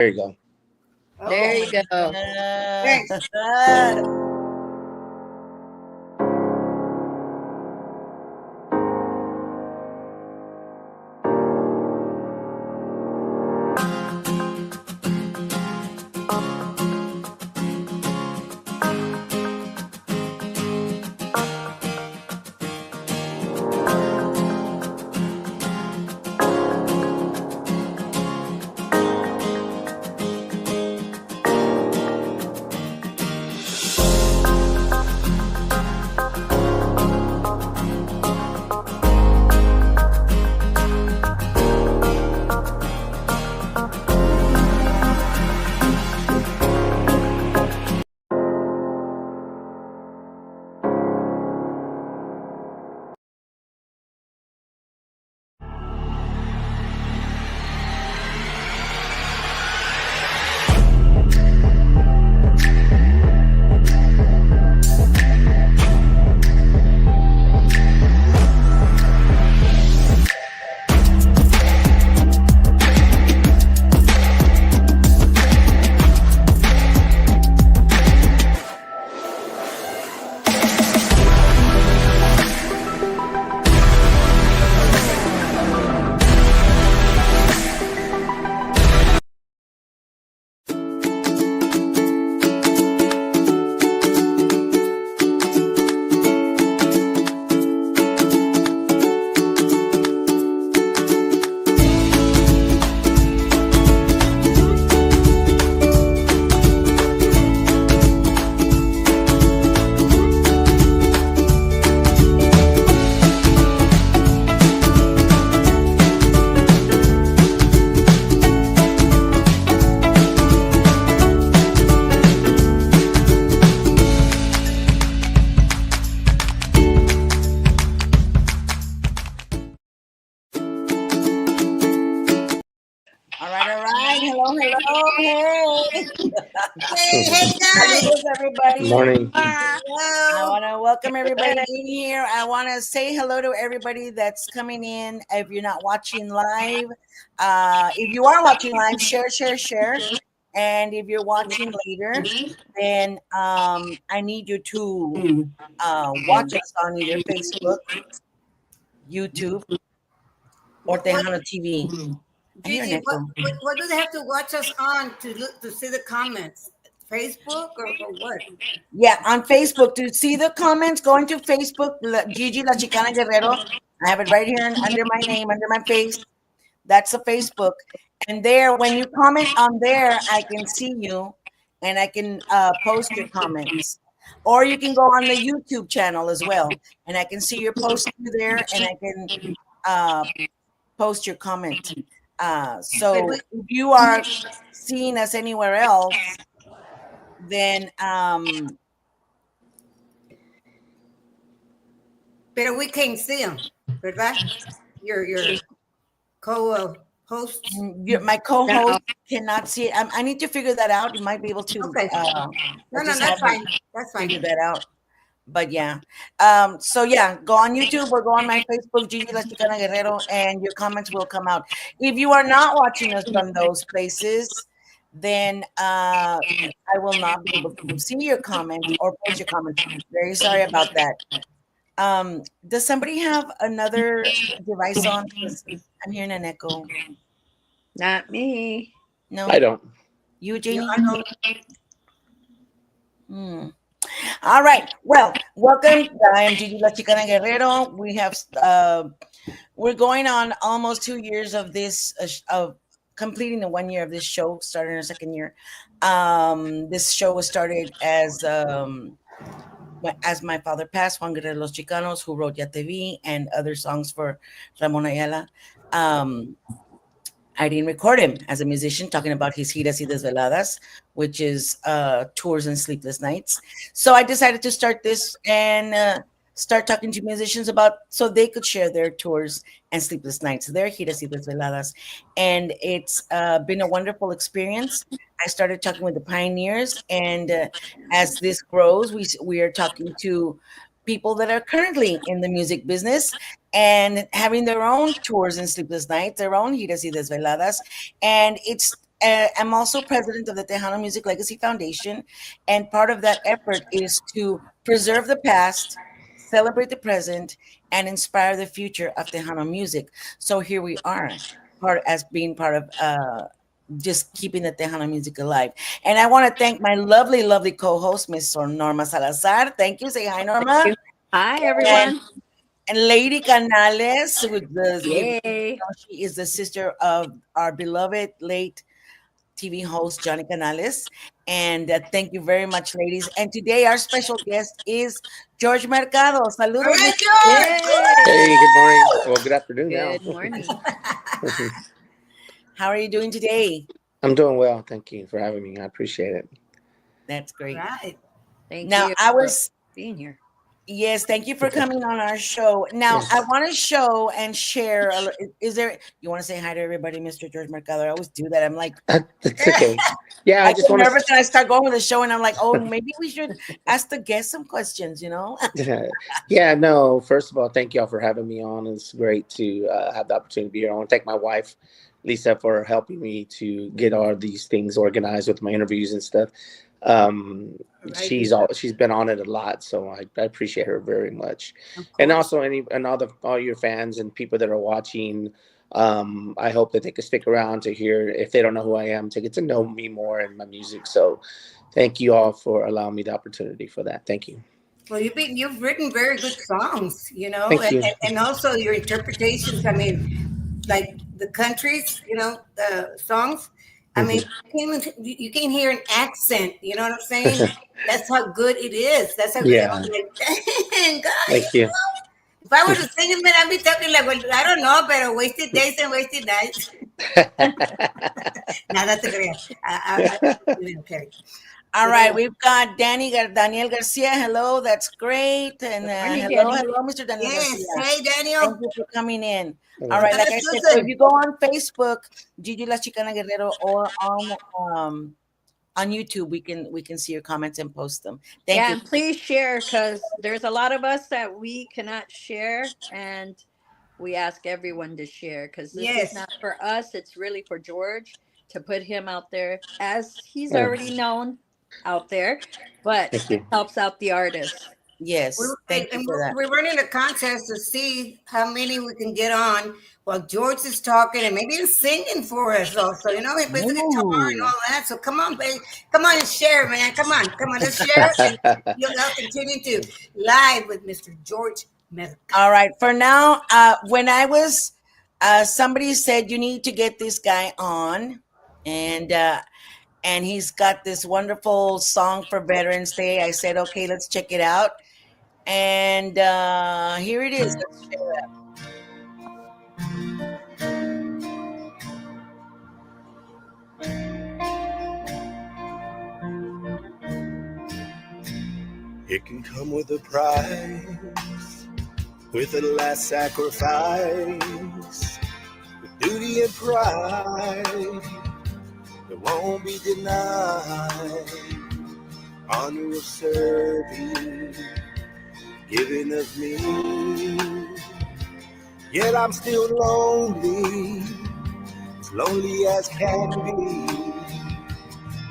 There you go. There you Oh go. my goodness. All right, all right. Hello, hello. Hey. Hey guys. Saludos, everybody. Morning. I Hello. want to welcome everybody in here. I want to say hello to everybody that's coming in. If you're not watching live, if you are watching live, share, share, share. And if you're watching later, then I need you to watch us on either Facebook, YouTube, or Tejano TV. I hear an Gigi, echo. what do they have to watch us on to look to see the comments? Facebook or what? Yeah, on Facebook. To see the comments, go into Facebook, Gigi La Chicana Guerrero. I have it right here under my name, under my face. That's a Facebook. And there, when you comment on there, I can see you and I can post your comments. Or you can go on the YouTube channel as well. And I can see your post there and I can post your comment. So if you are seeing us anywhere else, then But we can't see them, ¿verdad? Your co-hosts. my co-host cannot see it. I need to figure that out. You might be able to. Okay. No, just that's have fine. them That's figure fine. that out. But yeah. So yeah, go on YouTube or go on my Facebook, Gigi La Chicana Guerrero, and your comments will come out. If you are not watching us from those places, then I will not be able to see your comments or post your comments. Very sorry about that. Does somebody have another device on? 'Cause I'm hearing an echo. Not me. No, I don't. you, Yeah, Janie. I know. All right. Well, welcome. I am Gigi La Chicana Guerrero. We have we're going on almost 2 years of this of completing the 1 year of this show. Starting our second year. This show was started as my father passed, Juan Guerrero Los Chicanos, who wrote Ya Te Vi and other songs for Ramon Ayala. I didn't record him as a musician, talking about his Giras y Desveladas, which is tours and sleepless nights. So I decided to start this and start talking to musicians about so they could share their tours and sleepless nights, their Giras y Desveladas. And it's been a wonderful experience. I started talking with the pioneers, and as this grows, we are talking to people that are currently in the music business and having their own tours and sleepless nights, their own Giras y Desveladas. And it's I'm also president of the Tejano Music Legacy Foundation, and part of that effort is to preserve the past, celebrate the present, and inspire the future of Tejano music. So here we are, part as being part of just keeping the Tejano music alive. And I want to thank my lovely, lovely co-host, Miss Norma Salazar. Thank you. Say hi, Thank Norma. you. Hi, And, everyone. and Lady Canales, who Yay. she is the sister of our beloved late TV host Johnny Canales. And thank you very much, ladies. And today our special guest is George Mercado. All Saludos, right, Mr. George. Yay. Hey, good morning. Well, good afternoon now. Good morning. How are you doing today? I'm doing well. Thank you for having me. I appreciate it. That's All great. right. Thank Now, you I for was, being here. yes, thank you for coming on our show. Now, I Yes. want to show and share. Is there, you want to say hi to everybody, Mr. George Mercado? I always do that. I'm like, It's okay. Yeah, I I get just want nervous and I start going with the show, and I'm like, oh, maybe we should ask the guests some questions, to. Yeah, no. First of all, thank y'all for having me on. It's great to have the opportunity to be here. I want to thank my wife, Lisa, for helping me to get all these things organized with my interviews and stuff. Um, All right, Lisa. she's been on it a lot, so I appreciate her very much. Of And course. also all your fans and people that are watching. I hope that they can stick around to hear, if they don't know who I am, to get to know me more and my music. So thank you all for allowing me the opportunity for that. Thank you. Well, you've written very good songs, Thank you. and also your interpretations. I mean, like the countries, the songs. I mean, Mhm. you can't hear an accent. You know what I'm saying? That's how good it is. That's how good. I'm Yeah. like, dang, guys. Thank you. If I were to sing it, man, I'd be talking like, well, I don't know, but wasted days and wasted nights. Now that's a great. Okay. All But right, we've got Daniel Garcia. Hello, that's great. And Morning, hello, Danny. hello, Mr. Daniel yes, Garcia. hey Daniel. Thank you for coming in. All Hello. right, Now like I let's said, so if listen. you go on Facebook, Gigi La Chicana Guerrero, or on YouTube, we can see your comments and post them. Thank Yeah, you. and please share because there's a lot of us that we cannot share. And we ask everyone to share because this is Yes. not for us. It's really for George to put him out there as he's Yeah. already known out there, but Thank it you. helps out the artists. Yes, thank you And for that. we're running a contest to see how many we can get on while George is talking and maybe he's singing for us also. He plays the guitar and Ooh. all that. So come on, baby. Come on and share, man. Come on. Let's share. And you'll continue to live with Mr. George Mercado. All right. For now, when I was, somebody said you need to get this guy on, and he's got this wonderful song for Veterans Day. I said, okay, let's check it out, and here it is. Let's share it. It can come with a price, with a last sacrifice, with duty and pride that won't be denied. Honor of serving, giving of me. Yet I'm still lonely, as lonely as can be.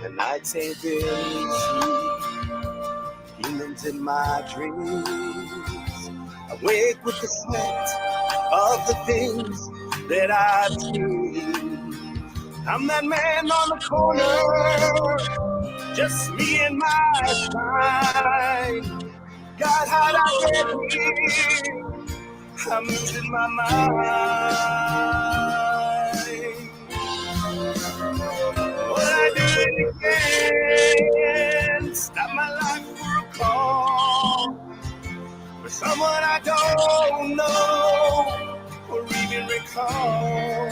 The nights ain't been easy. Demons in my dreams. I wake with the sweat of the things that I've seen. I'm that man on the corner, just me and my spine. God, how'd I get here? I'm losing my mind. Would I do it again? Stop my life for a call for someone I don't know or even recall.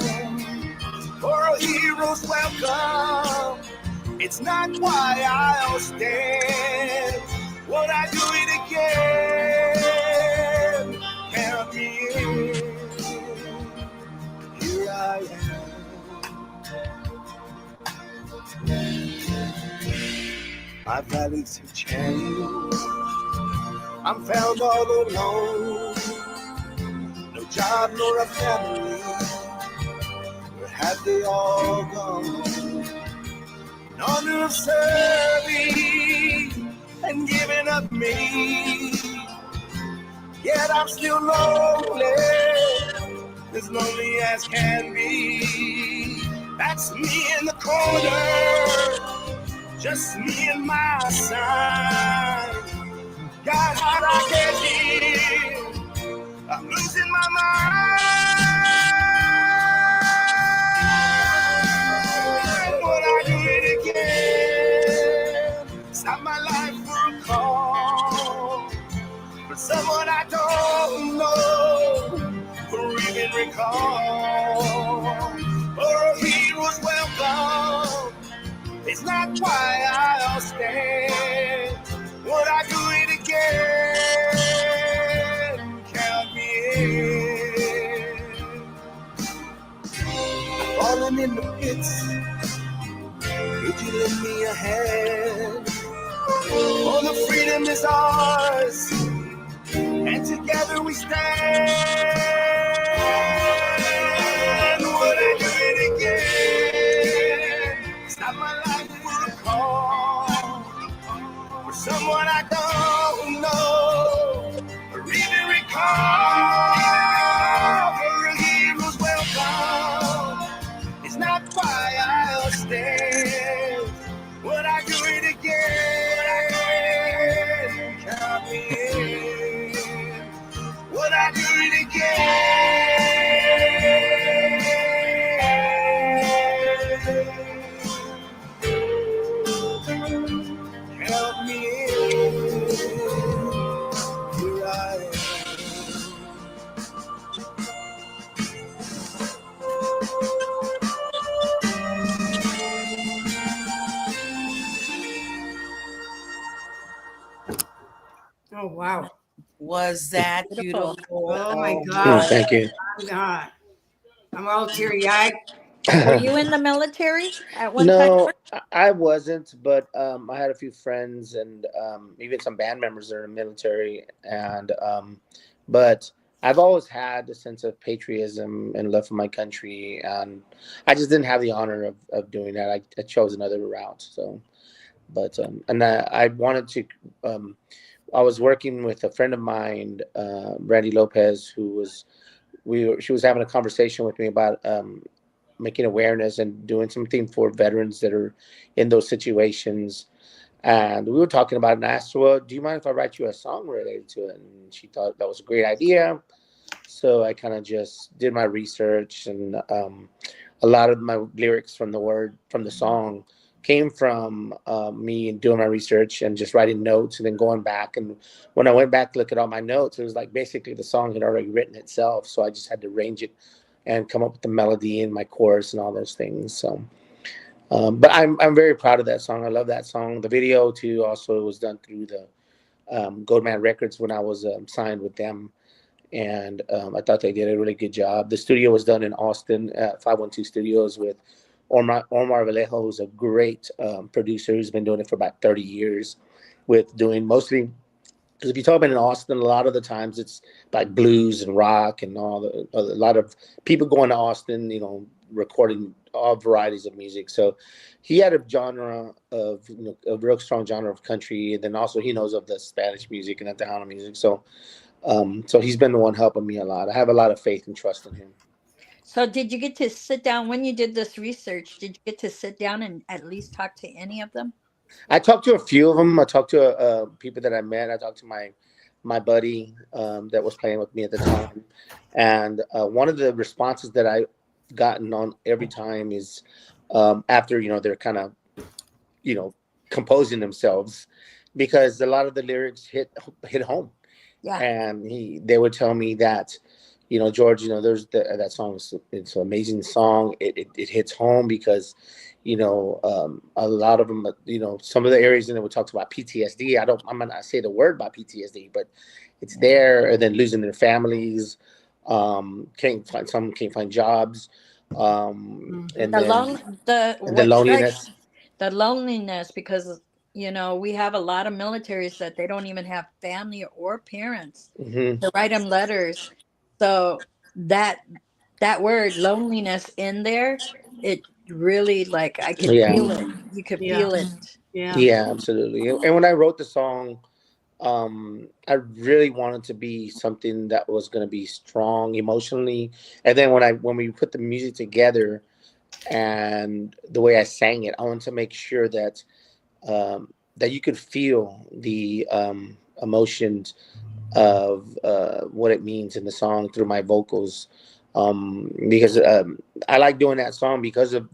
For a hero's welcome, it's not why I'll stand. Would I do it again? Count me in. Here I am. My valleys have changed. I'm found all alone. No job nor a family. Where have they all gone? honor of serving and giving up me. Yet I'm still lonely, as lonely as can be. That's me in the corner, just me and my side. God, how I get here, I'm losing my mind. Would I do it again? Stop my life for a call, for someone I don't know, or even recall. For a hero's welcome, it's not why I'll stand. Would I do it again? Count me in. Falling in the pits, could you lend me a hand? For the freedom is ours, and together we stand. Would I do it again? Stop my life for a call, for someone I don't know, or even recall. For a hero's welcome, it's not why I'll stand. Would I do it again? Count me in. Would I do it again? Count me in. Here I am. Oh, wow. Was that Beautiful. beautiful? Oh, my God. Thank you. My God. I'm all teary-eyed. Were you in the military at one time? No, I wasn't, but I had a few friends and even some band members that are in the military, and but I've always had a sense of patriotism and love for my country, and I just didn't have the honor of doing that. I chose another route. So, but and I wanted to. I was working with a friend of mine, Randy Lopez, who was she was having a conversation with me about making awareness and doing something for veterans that are in those situations. And we were talking about it, and I asked her, well, do you mind if I write you a song related to it? And she thought that was a great idea. So I kind of just did my research, and a lot of my lyrics from the song came from me and doing my research and just writing notes and then going back. And when I went back to look at all my notes, it was like basically the song had already written itself. So I just had to arrange it and come up with the melody and my chorus and all those things. So, but I'm very proud of that song. I love that song. The video too also was done through the Goldman Records when I was signed with them, and I thought they did a really good job. The studio was done in Austin at 512 Studios with Omar Vallejo, who's a great producer who's been doing it for about 30 years, with doing mostly. Because if you talk about in Austin, a lot of the times it's like blues and rock and a lot of people going to Austin, recording all varieties of music. So he had a genre of, a real strong genre of country. And then also he knows of the Spanish music and the Tejano music. So, so he's been the one helping me a lot. I have a lot of faith and trust in him. So did you get to sit down when you did this research? Did you get to sit down and at least talk to any of them? I talked to a few of them. I talked to people that I met. I talked to my buddy that was playing with me at the time, and one of the responses that I gotten on every time is after they're kind of composing themselves, because a lot of the lyrics hit home. Yeah. And they would tell me that, George, there's that song. It's an amazing song. It hits home because, a lot of them, some of the areas in it we talked about PTSD. I'm not say the word about PTSD, but it's there. And then losing their families, can't find jobs, and the loneliness. The loneliness, because we have a lot of militaries that they don't even have family or parents to write them letters. So that word loneliness in there, really like I could Yeah, feel it. You could Yeah. feel it. Yeah. yeah, absolutely. And when I wrote the song, I really wanted to be something that was going to be strong emotionally. And then when we put the music together and the way I sang it, I wanted to make sure that you could feel the emotions of what it means in the song through my vocals. Because I like doing that song because of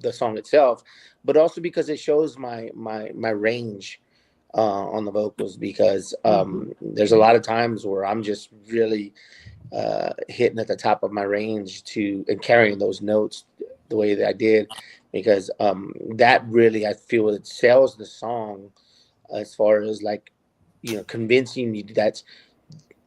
the song itself, but also because it shows my range on the vocals. Because Mhm. there's a lot of times where I'm just really hitting at the top of my range to and carrying those notes the way that I did, because that really I feel it sells the song as far as like convincing you that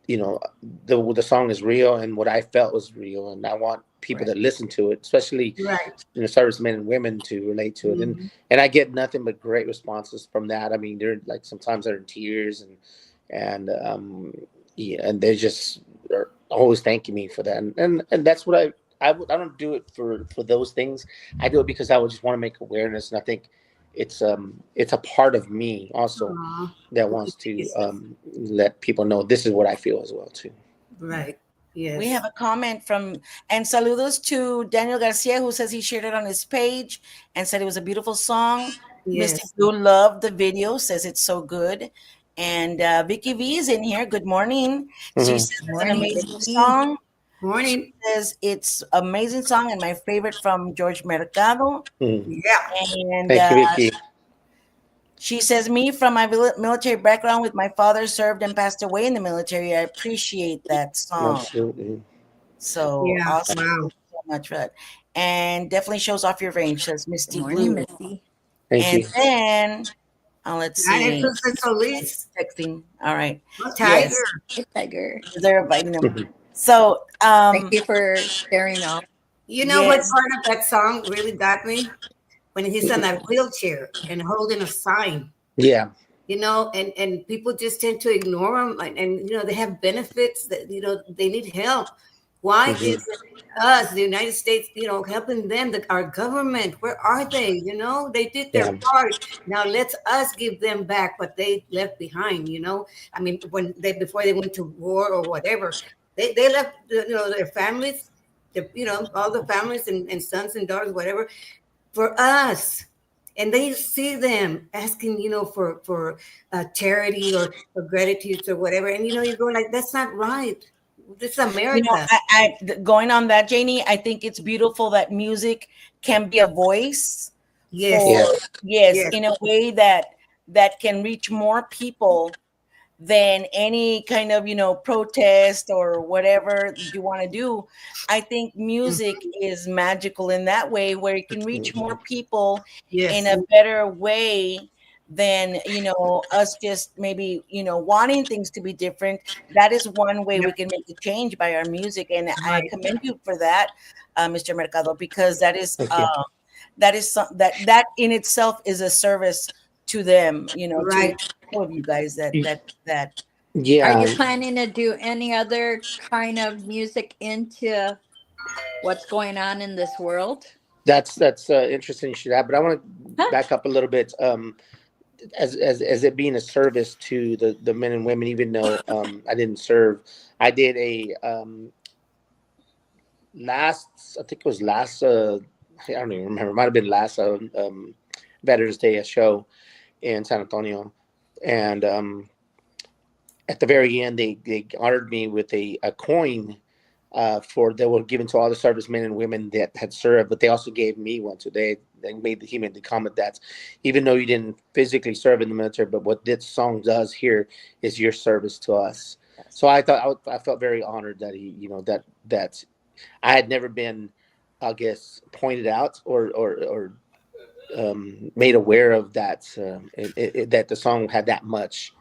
you know the song is real and what I felt was real, and I want people Right. that listen to it, especially Right. servicemen and women, to relate to it. Mhm. And I get nothing but great responses from that. I mean, they're like sometimes they're in tears, and yeah, and they just are always thanking me for that, and that's what I don't do it for those things. I do it because I would just want to make awareness, and I think it's a part of me also Aw. that Well, wants to yes. let people know this is what I feel as well too. Right. We Yes. have a comment from, and saludos to Daniel Garcia, who says he shared it on his page and said it was a beautiful song. Mystic Yes. Blue loved the video, says it's so good. And Vicky V is in here. Good morning. She Hmm. says it's an Morning, amazing Vicky. song. She Morning. says it's amazing song and my favorite from George Mercado. Hmm. Yeah. And Thank you, Vicky. she says, me from my military background with my father served and passed away in the military. I appreciate that song. Absolutely. So Yeah. awesome. Wow. Thank you so much for that. And definitely shows off your range, says Good Misty morning, Blue. Missy. Thank And you. then let's And see. it's Solis. Texting. All right. Oh, Yes. Tiger. Hey, Tiger. They're inviting them. Mhm. So Thank you for sharing all. You know what yes. part of that song really got me? When he's on that wheelchair and holding a sign. Yeah. And people just tend to ignore them, and they have benefits that they need help. Why Hmm. is it us, the United States, helping them, our government? Where are they? They did their Yeah. part. Now let's us give them back what they left behind. I mean, when they before they went to war or whatever, they left their families, all the families and sons and daughters, whatever, for us. And they see them asking for charity or for gratitude or whatever, and you're going like, that's not right. This is America. Going on that, Janie, I think it's beautiful that music can be a voice Yes. for, Yeah. yes, Yes. in a way that can reach more people than any kind of protest or whatever you want to do. I think music is magical in that way, where it can reach more people in Yes. a better way than us just maybe wanting things to be different. That is one way we Yep. can make a change by our music, and I Right. commend you for that, Mr. Mercado, because Thank you. that is that in itself is a service to them, to Right. all of you guys that Are you Yeah. planning to do any other kind of music into what's going on in this world? That's interesting you should add, but I want to Huh? back up a little bit. As it being a service to the men and women, even though I didn't serve, I did a last, I think it was last, I don't even remember, it might have been last Veterans Day, a show in San Antonio. And at the very end, they honored me with a coin for that were given to all the servicemen and women that had served, but they also gave me one. So he made the comment that even though you didn't physically serve in the military, but what this song does here is your service to us. Yes. So I felt very honored that he, that I had never been, I guess, pointed out or made aware of that, that the song had that much,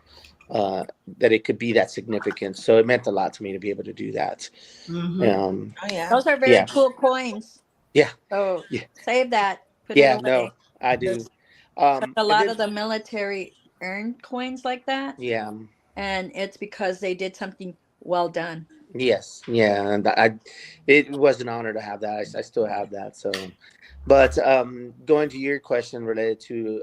that it could be that significant. So it meant a lot to me to be able to do that. Hmm. Um, oh yeah. Those are very yeah, cool coins. yeah, So yeah, save that, put it yeah. No, away. I do. Because a And lot then of the military earned coins like that, yeah, and it's because they did something well done. Yes, yeah, and it was an honor to have that. I still have that. So, but going to your question related to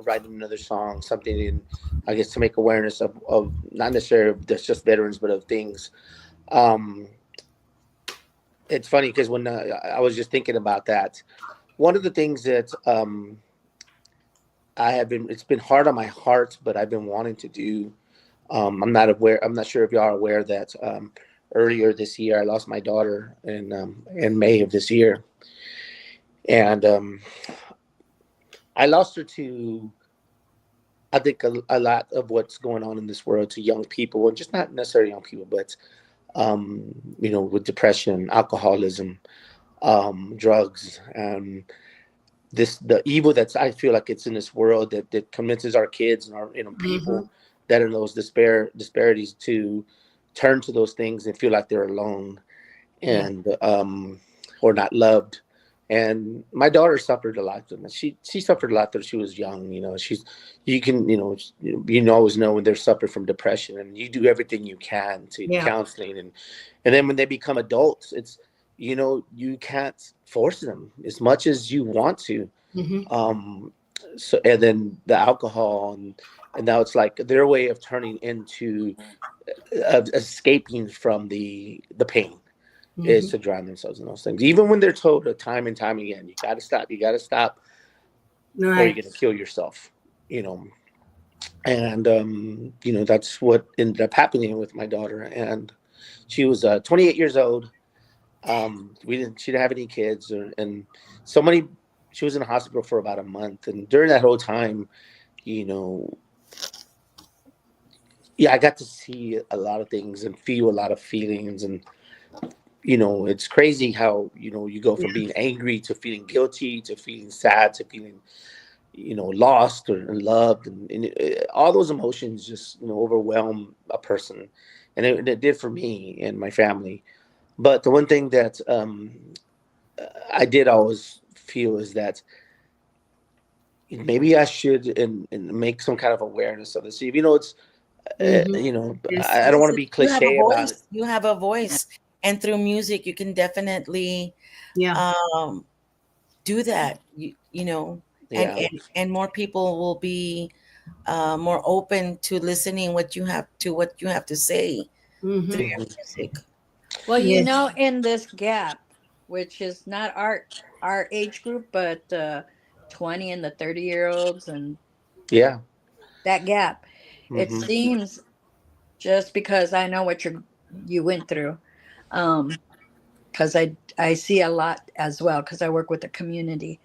writing another song, something in, I guess, to make awareness of not necessarily just veterans, but of things. Um, it's funny because when I was just thinking about that, one of the things that I have been, it's been hard on my heart, but I've been wanting to do. I'm not aware. I'm not sure if y'all are aware that earlier this year I lost my daughter in May of this year, and I lost her to, I think, a lot of what's going on in this world to young people, and just not necessarily young people, but with depression, alcoholism, drugs, this the evil that's, I feel like it's in this world that convinces our kids and our Mm-hmm. people that are in those disparities to turn to those things and feel like they're alone Yeah. and or not loved. And my daughter suffered a lot from it. She suffered a lot that she was young. She's, you can, always know when they're suffering from depression, and you do everything you can to Yeah. counseling, and then when they become adults, it's, you can't force them as much as you want to. Mm-hmm. So, and then the alcohol, and now it's like their way of turning into escaping from the pain is Mm-hmm. to drown themselves in those things. Even when they're told time and time again, you got to stop, or you're Right. going to kill yourself. You know, and that's what ended up happening with my daughter. And she was 28 years old. She didn't have any kids, and so many. She was in the hospital for about a month, and during that whole time, you know, yeah, I got to see a lot of things and feel a lot of feelings. And it's crazy how you go from being angry to feeling guilty to feeling sad to feeling lost and loved, and all those emotions just overwhelm a person, and it did for me and my family. But the one thing that I did always feel is that maybe I should and make some kind of awareness of this. It's Mm-hmm. Yes. I don't want to be You have a cliche about it. voice. You have a voice, and through music, you can definitely Yeah. um, do that. And Yeah, more people will be more open to listening what you have to say through Mm-hmm. your hmm music. Well, Yes. in this gap, which is not our age group, but 20 and the 30-year-olds and yeah, that gap, it hmm seems, just because I know what you went through, because I see a lot as well because I work with the community.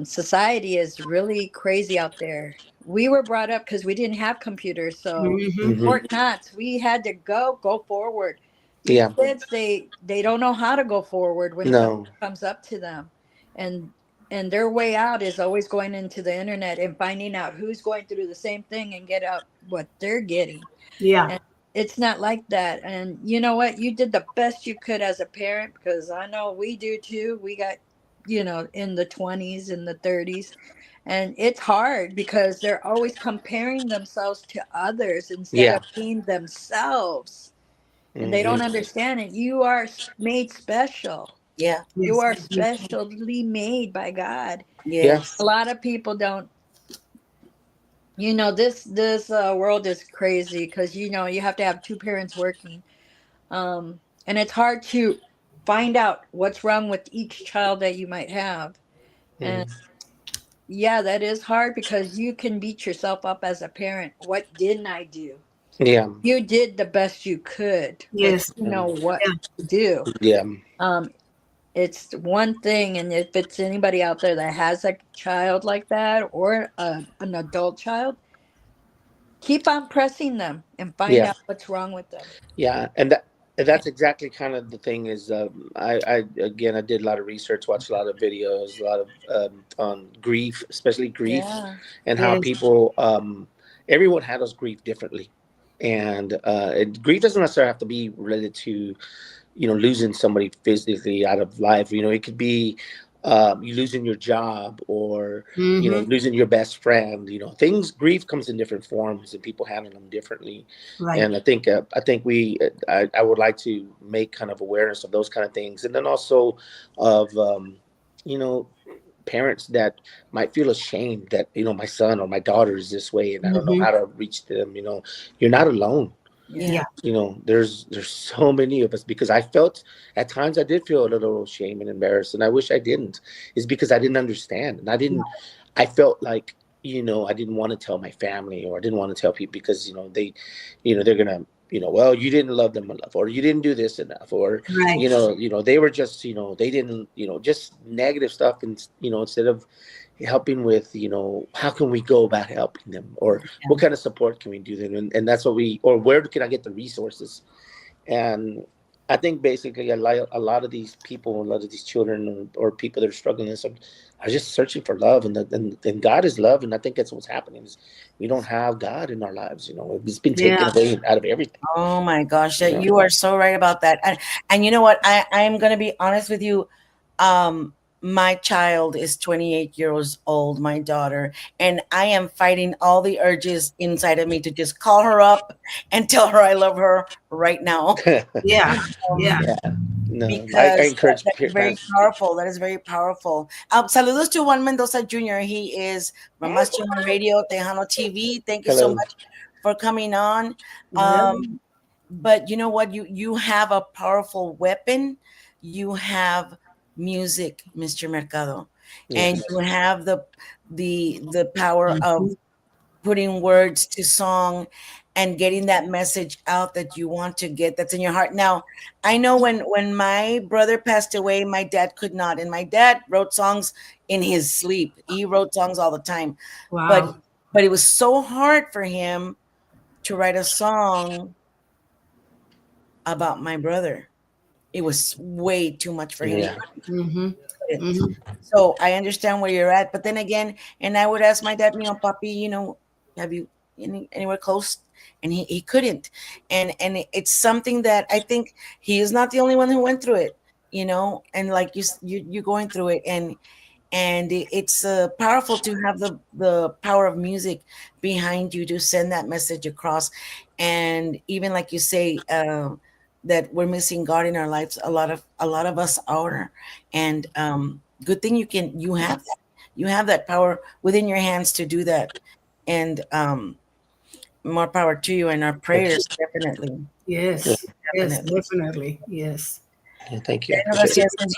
Society is really crazy out there. We were brought up because we didn't have computers, so Mm-hmm. hmm Fort Knox, we had to go forward. These yeah, kids, they don't know how to go forward when something no, comes up to them, and their way out is always going into the internet and finding out who's going through the same thing and get out what they're getting. Yeah. And it's not like that. And you know what? You did the best you could as a parent, because I know we do too. We got, in the 20s and the 30s. And it's hard because they're always comparing themselves to others instead yeah, of being themselves. And they don't hmm understand it. You are made special. Yeah. You Yes. are specially made by God. yeah, A Yes. lot of people don't. This world is crazy because you have to have two parents working, and it's hard to find out what's wrong with each child that you might have. And hmm yeah, that is hard because you can beat yourself up as a parent. What didn't I do? yeah, You did the best you could, but Yes. you know um, what Yeah. to do. yeah, Um, it's one thing, and if it's anybody out there that has a child like that or an adult child, keep on pressing them and find yeah. out what's wrong with them. Yeah, and that's exactly kind of the thing is I again I did a lot of research, watched a lot of videos, a lot of on grief, especially grief, Yeah. and how Yes. people everyone handles grief differently, and grief doesn't necessarily have to be related to losing somebody physically out of life. It could be you losing your job, or Mm-hmm. losing your best friend. Things, grief comes in different forms and people handle them differently. Right. And I think I would like to make kind of awareness of those kind of things, and then also of you know parents that might feel ashamed that my son or my daughter is this way and I don't know Mm-hmm. how to reach them. You're not alone. Yeah. Yeah. There's so many of us, because I felt at times, I did feel a little shame and embarrassed, and I wish I didn't. It's because I didn't understand, and I felt like, I didn't want to tell my family, or I didn't want to tell people, because they're gonna, well, you didn't love them enough, or you didn't do this enough, or Right. they were just, they didn't, just negative stuff. And instead of helping with, how can we go about helping them, or what kind of support can we do them, and that's what or where can I get the resources. And I think basically a lot of these people, a lot of these children, or people that are struggling in this, are just searching for love, and God is love. And I think that's what's happening, is we don't have God in our lives. It's been taken Yeah. away out of everything. Oh my gosh, you know you are so right about that. And you know what? I am gonna be honest with you. Um, my child is 28 years old, my daughter, and I am fighting all the urges inside of me to just call her up and tell her I love her right now. Yeah. Um, Yeah. Yeah, no, I because encourage that is very parents. powerful. That is very powerful. Saludos to Juan Mendoza Jr. He is from Más Chingón Radio, Tejano TV. Thank you so Hello. much for coming on. Yeah. Um, but you know what? You have a powerful weapon. You have music, Mr. Mercado, and Yes. you have the power Mhm. of putting words to song and getting that message out that you want to get, that's in your heart. Now, I know when my brother passed away, my dad could not, and my dad wrote songs in his sleep. He wrote songs all the time, but Wow. but it was so hard for him to write a song about my brother. It was way too much for him. He Yeah. Mm-hmm. couldn't. Mm-hmm. So I understand where you're at, but then again, and I would ask my dad, Papi, have you anywhere close? And he couldn't. And it's something that I think he is not the only one who went through it, and like you're going through it, and it's powerful to have the power of music behind you to send that message across. And even like you say, that we're missing God in our lives, a lot of us are. And good thing you have that power within your hands to do that. And more power to you, and our Thank you. prayers, definitely. Yeah. Yes. Yes. Definitely. Definitely. Yes. Yeah, thank you. I appreciate Garcia it. says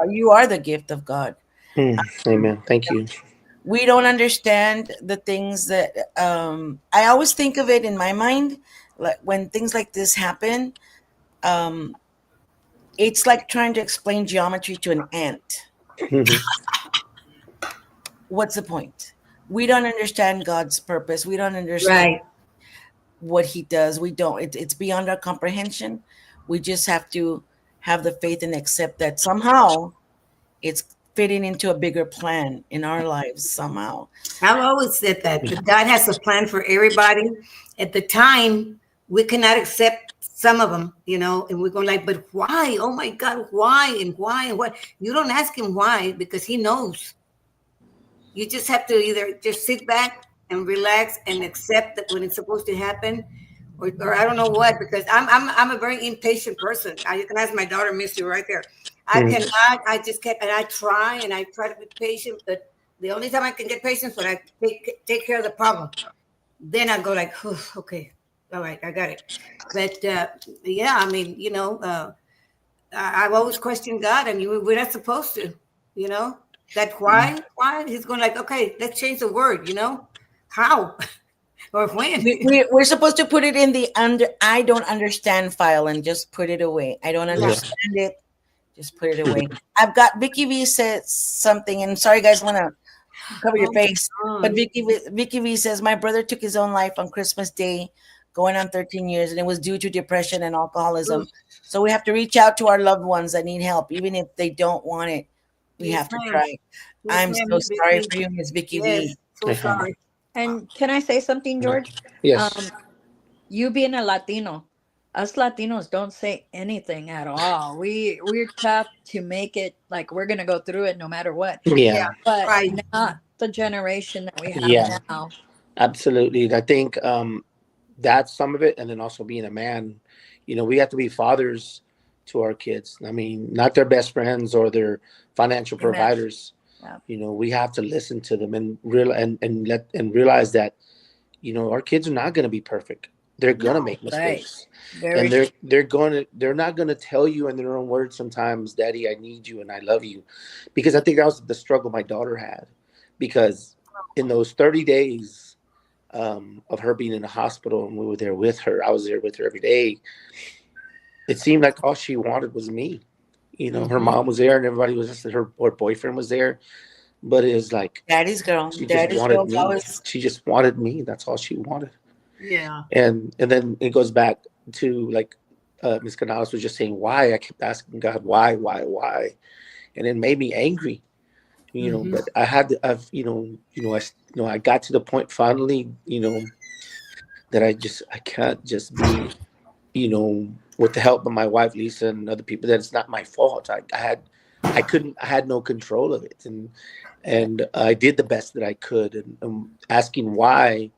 you are the gift of God. Amen. Thank you. We don't understand the things that, I always think of it in my mind, like when things like this happen. um it's like trying to explain geometry to an ant. Mhm. What's the point? We don't understand God's purpose. We don't understand Right. what he does. We don't, it's beyond our comprehension. We just have to have the faith and accept that somehow it's fitting into a bigger plan in our lives somehow. I've always said that God has a plan for everybody. At the time, we cannot accept some of them, and we're going like, but why? Oh my God, why and why and what? You don't ask him why, because he knows. You just have to either just sit back and relax and accept that when it's supposed to happen, or I don't know what, because I'm a very impatient person. You can ask my daughter, Missy, right there. I Mhm. cannot. I just can't, and I try to be patient, but the only time I can get patience when I take care of the problem. Then I go like, okay, all right, I got it. But yeah, I mean, I've always questioned God, and we're not supposed to, you know, that why he's going like, okay, let's change the word, how or when. We're supposed to put it in the I don't understand file and just put it away. I don't Yeah. Yeah. understand it. Just put it away. I've got Vicky V said something, and sorry guys, want to cover your Oh face. my But God. Vicky V says my brother took his own life on Christmas Day, going on 13 years, and it was due to depression and Oof. alcoholism. So we have to reach out to our loved ones that need help, even if they don't want it. We Yes, have to ma'am. try. Yes, I'm ma'am, so Miss sorry Vicky. for you, Miss Vicky V. Yes, so Uh-huh. sorry. And can I say something, George? Yes. Um, you being a Latino, us Latinos don't say anything at all. We're tough to make it like we're gonna go through it no matter what. Yeah. Yeah, But Right. not the generation that we have yeah, now. absolutely. I think that's some of it, and then also being a man. We have to be fathers to our kids. I mean, not their best friends or their financial Amen. providers. Yeah. We have to listen to them and realize that our kids are not going to be perfect. They're going to No. make Right. mistakes, Very and true. they're not going to tell you in their own words sometimes, "Daddy, I need you and I love you," because I think that was the struggle my daughter had, because in those 30 days of her being in the hospital and we were there with her, I was there with her every day. It seemed like all she wanted was me. Her Mm-hmm. mom was there and everybody was just her boyfriend was there, but it was like Daddy's girl. she just Daddy's wanted girl. That me. was She just wanted me. That's all she wanted. Yeah. And then it goes back to like Miss Canales was just saying why. I kept asking God why, and it made me angry. Mm-hmm. But I had to, I got to the point finally, that I can't just be, with the help of my wife Lisa and other people, that it's not my fault. I had no control of it, and I did the best that I could, and asking why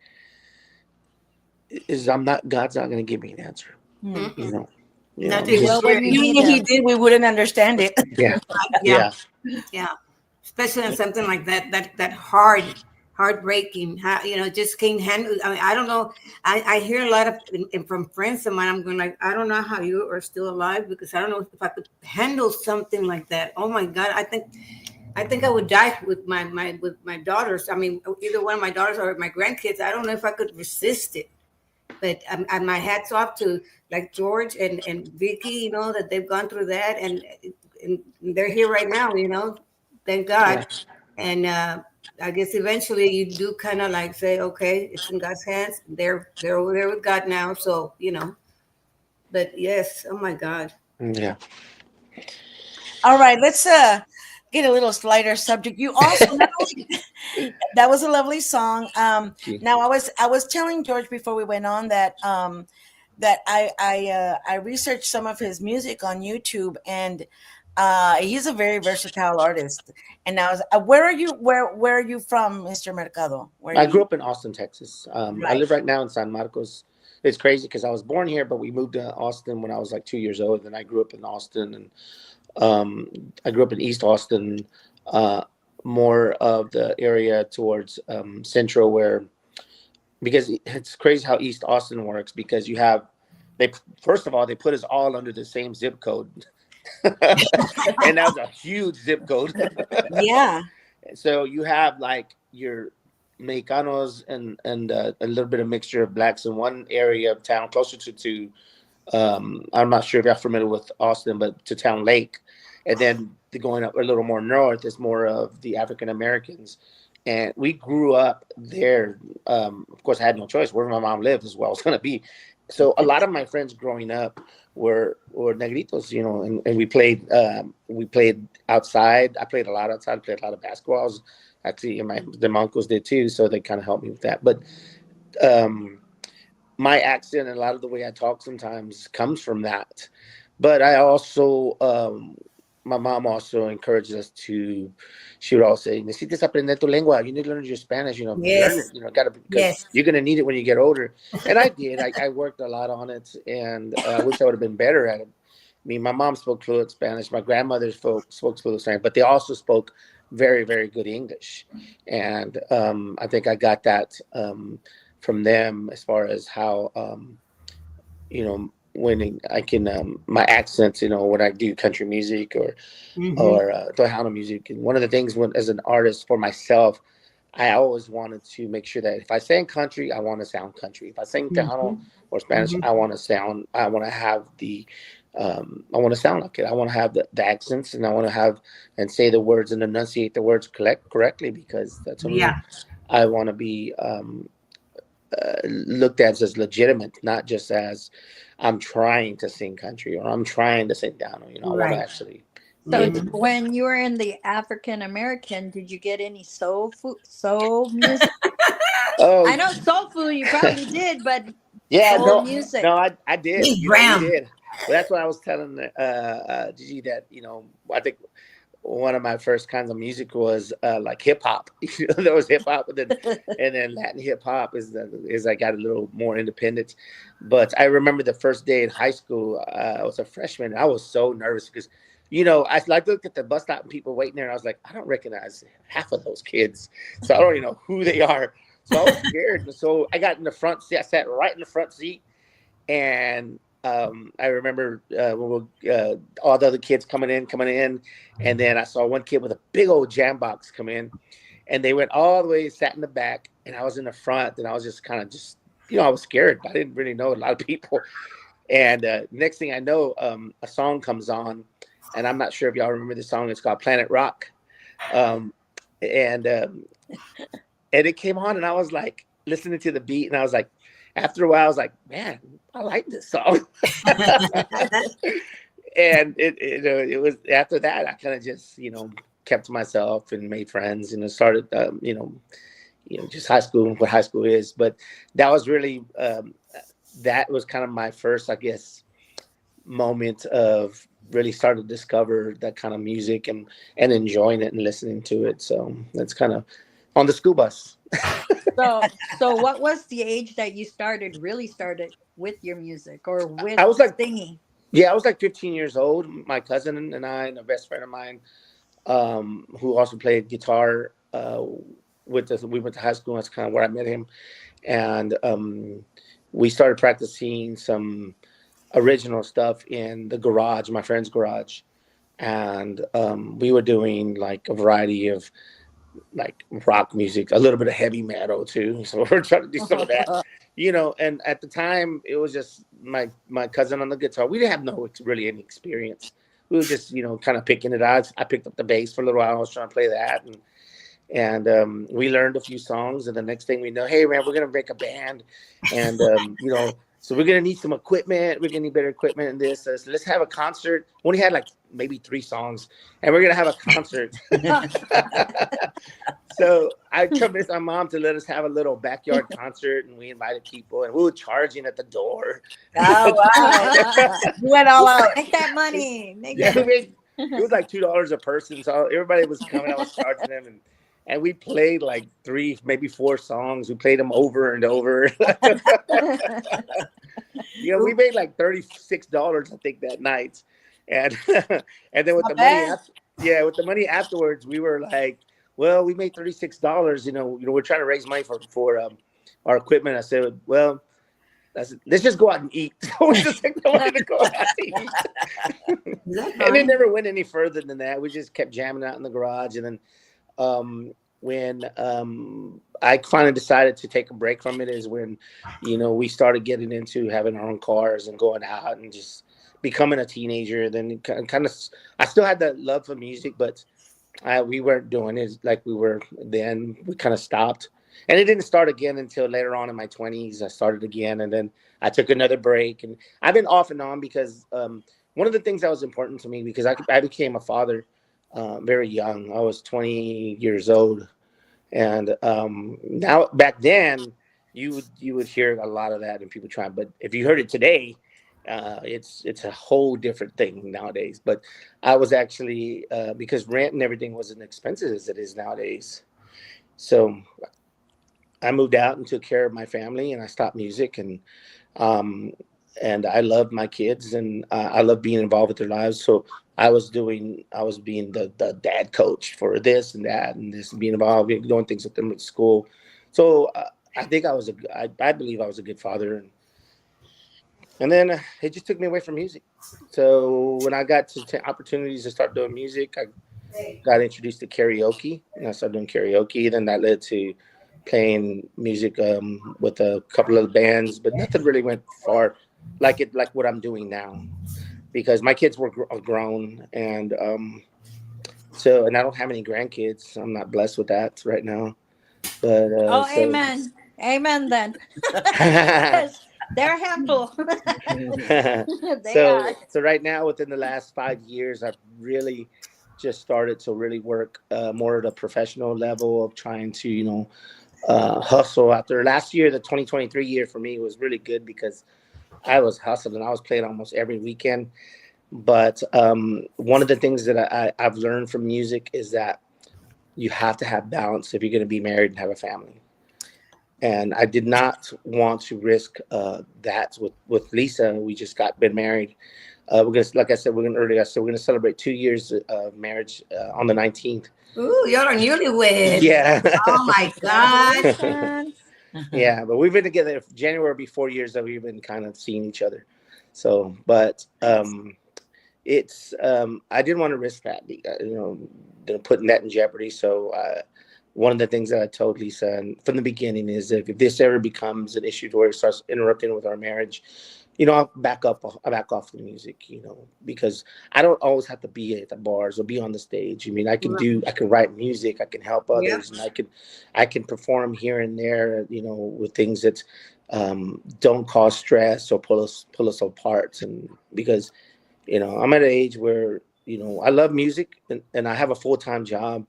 is God's not going to give me an answer. Mm-hmm. You know, Not you if Well, it's just your when you even need if he them. did, we wouldn't understand it. yeah, yeah, yeah, yeah. Especially in something like that hard, heartbreaking. How, just can't handle. I mean, I don't know. I hear a lot of and from friends of mine. I'm going like, I don't know how you are still alive, because I don't know if I could handle something like that. Oh my God, I think I would die with my daughters. I mean, either one of my daughters or my grandkids. I don't know if I could resist it. But my hats off to like George and Vicky, that they've gone through that, and they're here right now, thank yeah, God. And I guess eventually you do kind of like say, okay, it's in God's hands. They're over there with God now, so But yes, oh my God. yeah. All right, let's get a little lighter subject. You also not only that was a lovely song. Now I was telling George before we went on that I researched some of his music on YouTube, and he's a very versatile artist. And now, where are you from, Mr. Mercado? Where are I grew you? up in Austin, Texas. I Right. live right now in San Marcos. It's crazy because I was born here, but we moved to Austin when I was like 2 years old. And I grew up in Austin, and I grew up in East Austin, uh, more of the area towards Central, where because it's crazy how East Austin works, because they first of all they put us all under the same zip code, and that was a huge zip code. Yeah. So you have like your Mexicanos and a little bit of mixture of blacks in one area of town closer to I'm not sure if you're familiar with Austin, but to Town Lake, and then going up a little more north is more of the African Americans, and we grew up there. Of course, I had no choice. Where my mom lived is where I was going to be. So a lot of my friends growing up were negritos, and we played outside. I played a lot outside. I played a lot of basketball. I was actually, and my uncles did too, so they kind of helped me with that. But um, my accent and a lot of the way I talk sometimes comes from that. But I also, my mom also encourages us to. She would always say, "Necesitas aprender tu lengua. You need to learn your Spanish. Learn it. Yes, Gotta because yes. you're gonna need it when you get older." And I did. I worked a lot on it, and I wish I would have been better at it. I mean, my mom spoke fluent Spanish. My grandmother spoke fluent Spanish, but they also spoke very, very good English. And I think I got that from them as far as how when I can my accents, when I do country music Mm-hmm. or Tejano music. And one of the things as an artist for myself, I always wanted to make sure that if I sing country, I want to sound country. If I sing Tejano or Spanish, Mm-hmm. I want to have I want to sound like it. I want to have the accents, and I want to have and say the words and enunciate the words correctly, because that's something Yeah. I want to be looked at as legitimate, not just as I'm trying to sing country or I'm trying to sing down. I want to Right. actually, So yeah. Mm-hmm. when you were in the African American, did you get any soul music? Oh, I know soul food you probably did, but Yeah, soul no, music. no, I did. Big You know, we Ram. did. Well, that's what I was telling Gigi that, I think one of my first kinds of music was like hip hop. There was hip hop, and then Latin hip hop is I got a little more independent. But I remember the first day in high school. I was a freshman. And I was so nervous because, I like looked at the bus stop and people waiting there, and I was like, I don't recognize half of those kids, so I don't even know who they are. So I was scared, and so I got in the front seat. I sat right in the front seat, and I remember all the other kids coming in, and then I saw one kid with a big old jam box come in, and they went all the way, sat in the back, and I was in the front, and I was just kind of I was scared. I didn't really know a lot of people, and next thing I know, a song comes on, and I'm not sure if y'all remember the song. It's called Planet Rock, um, and it came on, and I was like listening to the beat, and I was like, after a while, I was like, man, I like this song. And it was after that I kind of just kept to myself and made friends, and started just high school, what high school is. But that was really that was kind of my first, I guess, moment of really starting to discover that kind of music and enjoying it and listening to it. So that's kind of on the school bus. So what was the age that you really started with your music or with I was like, singing? yeah, I was like 15 years old. My cousin and I, and a best friend of mine, who also played guitar with us. We went to high school. That's kind of where I met him, and we started practicing some original stuff in the garage, my friend's garage, and we were doing like a variety of like rock music, a little bit of heavy metal too. So we're trying to do some of that, And at the time, it was just my cousin on the guitar. We didn't have really any experience. We were just kind of picking it out. I picked up the bass for a little while. I was trying to play that, and we learned a few songs. And the next thing we know, hey man, we're gonna make a band, and so we're gonna need some equipment. We're gonna need better equipment in this. So let's have a concert. We only had like maybe 3 songs, and we're gonna have a concert. So I convinced my mom to let us have a little backyard concert, and we invited people, and we were charging at the door. Oh, wow. You went all out. Make that money. It was like $2 a person, so everybody was coming. I was charging them, and we played like 3, maybe 4 songs. We played them over and over. We made like $36, I think, that night, and and then with Not the money, bad. with the money afterwards, we were like, well, we made $36. We're trying to raise money for our equipment. I said, well, let's just go out and eat. So we just took the money to go out and eat. And it never went any further than that. We just kept jamming out in the garage. And then when I finally decided to take a break from it is when, we started getting into having our own cars and going out and just becoming a teenager. Then kind of, I still had that love for music, but we weren't doing it like we were then. We kind of stopped. And it didn't start again until later on in my 20s. I started again, and then I took another break. And I've been off and on because one of the things that was important to me, because I became a father very young. I was 20 years old. And now, back then, you would hear a lot of that and people trying. But if you heard it today, it's a whole different thing nowadays. But I was actually, because rent and everything wasn't expensive as it is nowadays. So I moved out and took care of my family, and I stopped music, um, and I loved my kids, and I love being involved with their lives. So I was being the dad coach for this and that, and this, being involved, doing things with them at school. So I think I believe I was a good father, and then it just took me away from music. So when I got to opportunities to start doing music, I got introduced to karaoke, and I started doing karaoke. Then that led to playing music with a couple of bands, but nothing really went far like what I'm doing now, because my kids were grown, and and I don't have any grandkids. I'm not blessed with that right now, but Oh, amen. Then they're a handful. They are. So right now, within the last 5 years, I've really just started to really work more at a professional level of trying to hustle out there. Last year, the 2023 year for me was really good because I was hustling. I was playing almost every weekend. But one of the things that I've learned from music is that you have to have balance if you're going to be married and have a family. And I did not want to risk that with Lisa. We just been married. We're gonna, like I said, earlier. So we're gonna celebrate 2 years of marriage on the 19th. Ooh, you're a newlywed. Yeah. Oh my God. Yeah, but we've been together. January will be 4 years that we've been kind of seeing each other. So, but it's I didn't want to risk that, putting that in jeopardy. So one of the things that I told Lisa and from the beginning is that if this ever becomes an issue to where it starts interrupting with our marriage, I'll back off the music, because I don't always have to be at the bars or be on the stage. I mean, I can write music, I can help others, and I can perform here and there, with things that don't cause stress or pull us apart. And because, I'm at an age where, I love music and I have a full-time job.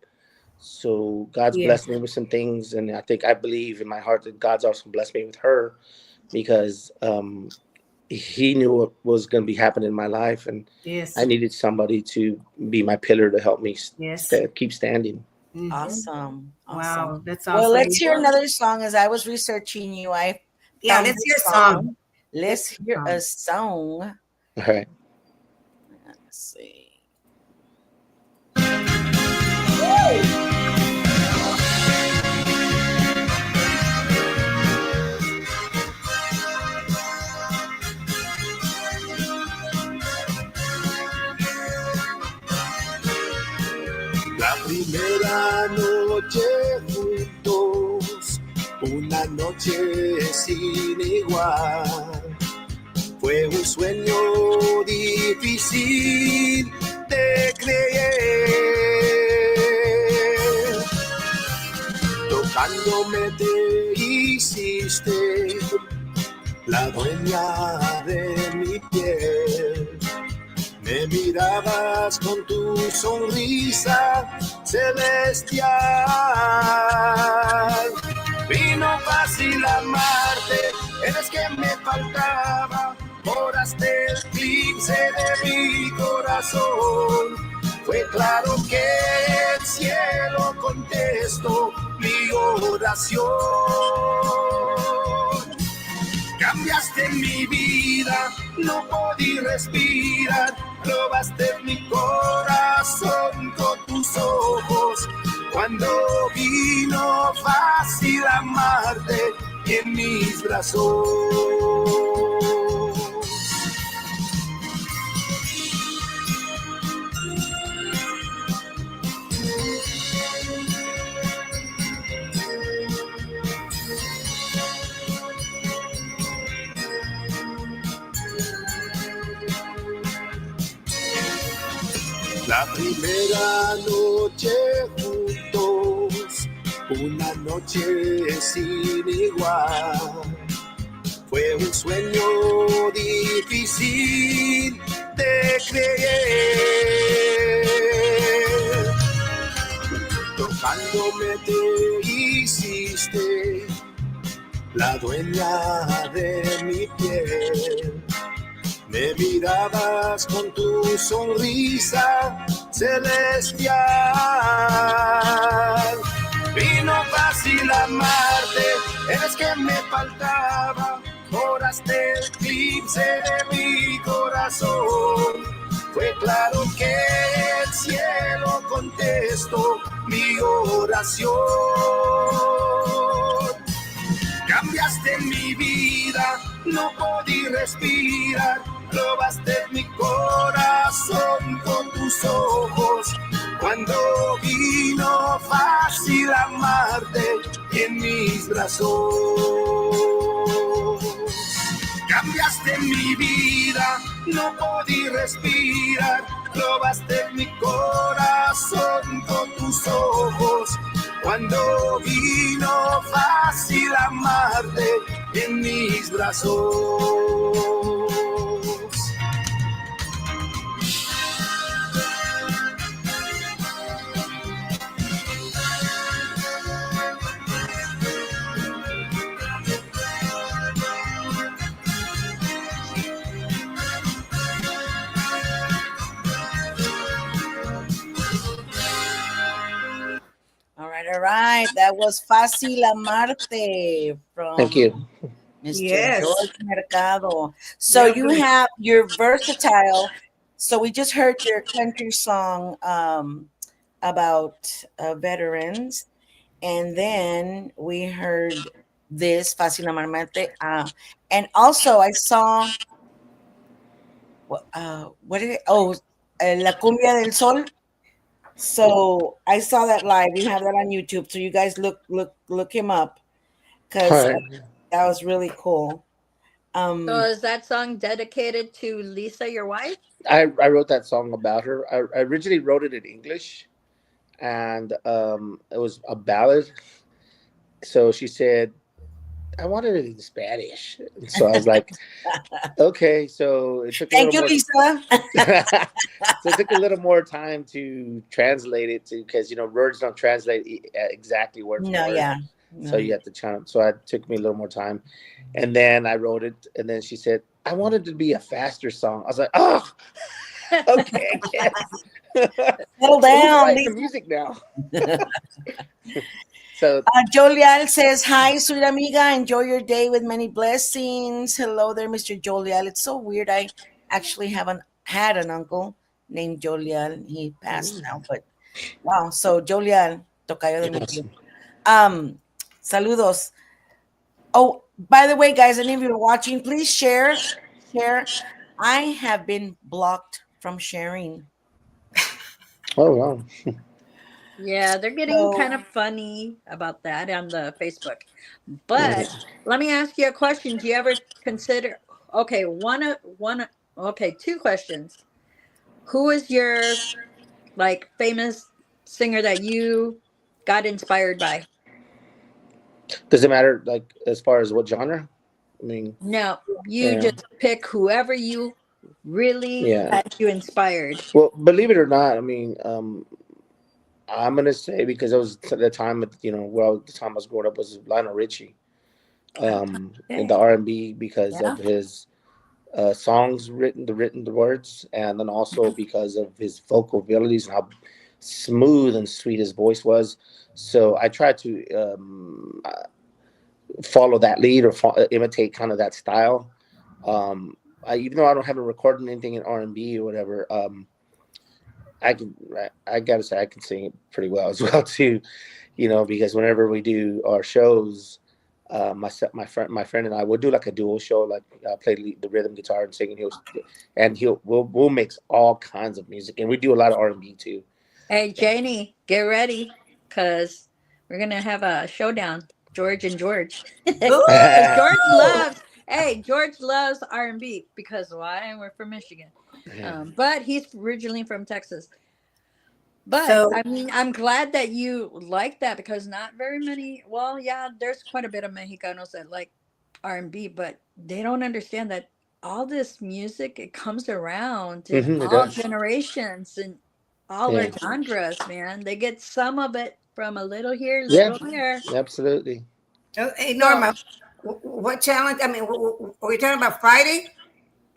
So God's blessed me with some things. And I believe in my heart that God's also blessed me with her because, he knew what was going to be happening in my life, and I needed somebody to be my pillar to help me keep standing. Mm-hmm. Awesome. Wow, that's awesome. Well, let's hear another song. As I was researching you, let's hear a song. Let's hear a song. All right. Let's see. La primera noche juntos, una noche sin igual, fue un sueño difícil de creer. Tocándome te hiciste la dueña de mi piel. Me mirabas con tu sonrisa celestial. Vino fácil amarte, eres que me faltaba. Borraste el eclipse de mi corazón. Fue claro que el cielo contestó mi oración. Cambiaste mi vida, no podí respirar. Robaste mi corazón con tus ojos. Cuando vino fácil amarte en mis brazos. La primera noche juntos, una noche sin igual, fue un sueño difícil de creer. Tocándome te hiciste la dueña de mi piel. Me mirabas con tu sonrisa celestial. Vino fácil amarte, eres que me faltaba. Borraste el eclipse de mi corazón. Fue claro que el cielo contestó mi oración. Cambiaste mi vida, no podí respirar. Robaste mi corazón con tus ojos. Cuando vino fácil amarte en mis brazos. Cambiaste mi vida, no podí respirar. Robaste mi corazón con tus ojos. Cuando vino fácil amarte en mis brazos. All right, that was Fácil Amarte Thank from you. Mr. Yes. George Mercado. So you're versatile. So we just heard your country song about veterans, and then we heard this Fácil Amarte. And also I saw what is it? Oh, La Cumbia del Sol. So I saw that live. You have that on YouTube. So you guys look him up All because right. that was really cool. So is that song dedicated to Lisa, your wife? I wrote that song about her. I originally wrote it in English, and it was a ballad. So she said, I wanted it in Spanish. So I was like, okay. So it took a Thank little you, more. Lisa. So it took a little more time to translate it to, because words don't translate exactly word for No, word. yeah. So you No. have to chant. So it took me a little more time, and then I wrote it, and then she said, I wanted it to be a faster song. I was like, oh, okay, I guess. Settle So who's down, writing the Lisa. music now? So Jolial says, hi, sweet amiga. Enjoy your day with many blessings. Hello there, Mr. Jolial. It's so weird. I actually had an uncle named Jolial. He passed now, but wow. So Jolial, tocayo de mi tío. awesome. Saludos. Oh, by the way, guys, any of you are watching, please share. Share. I have been blocked from sharing. Oh wow. Yeah, they're getting So kind of funny about that on the Facebook. Yeah. But let me ask you a question. Do you ever consider, okay, okay, two questions. Who is your like famous singer that you got inspired by? Does it matter, like, as far as what genre? I mean, No, you yeah, just pick whoever you really yeah. had you inspired. Well, believe it or not, I mean, I'm gonna say, because it was the time, well, the time I was growing up was Lionel Richie, in the Okay. R&B, because Yeah. of his songs, the words, and then also because of his vocal abilities and how smooth and sweet his voice was. So I tried to follow that lead, or imitate kind of that style. Even though I don't haven't recorded anything in R&B or whatever, I can I gotta say I can sing it pretty well as well too. Because whenever we do our shows, my friend and I will do like a dual show, like play the rhythm guitar and sing, and we'll mix all kinds of music, and we do a lot of R&B too. Hey, Janie, get ready because we're going to have a showdown, George and George. Because Yeah. George loves, hey, George loves R&B because why? We're from Michigan. But he's originally from Texas. But So I mean, I'm glad that you like that because not very many, well, yeah, there's quite a bit of Mexicanos that like R&B, but they don't understand that all this music, it comes around in It all does. generations and all our Yeah. genres, man. They get some of it from a little here, Yeah. little there. Absolutely. hey, So Norma, what challenge? I mean, are we talking about Friday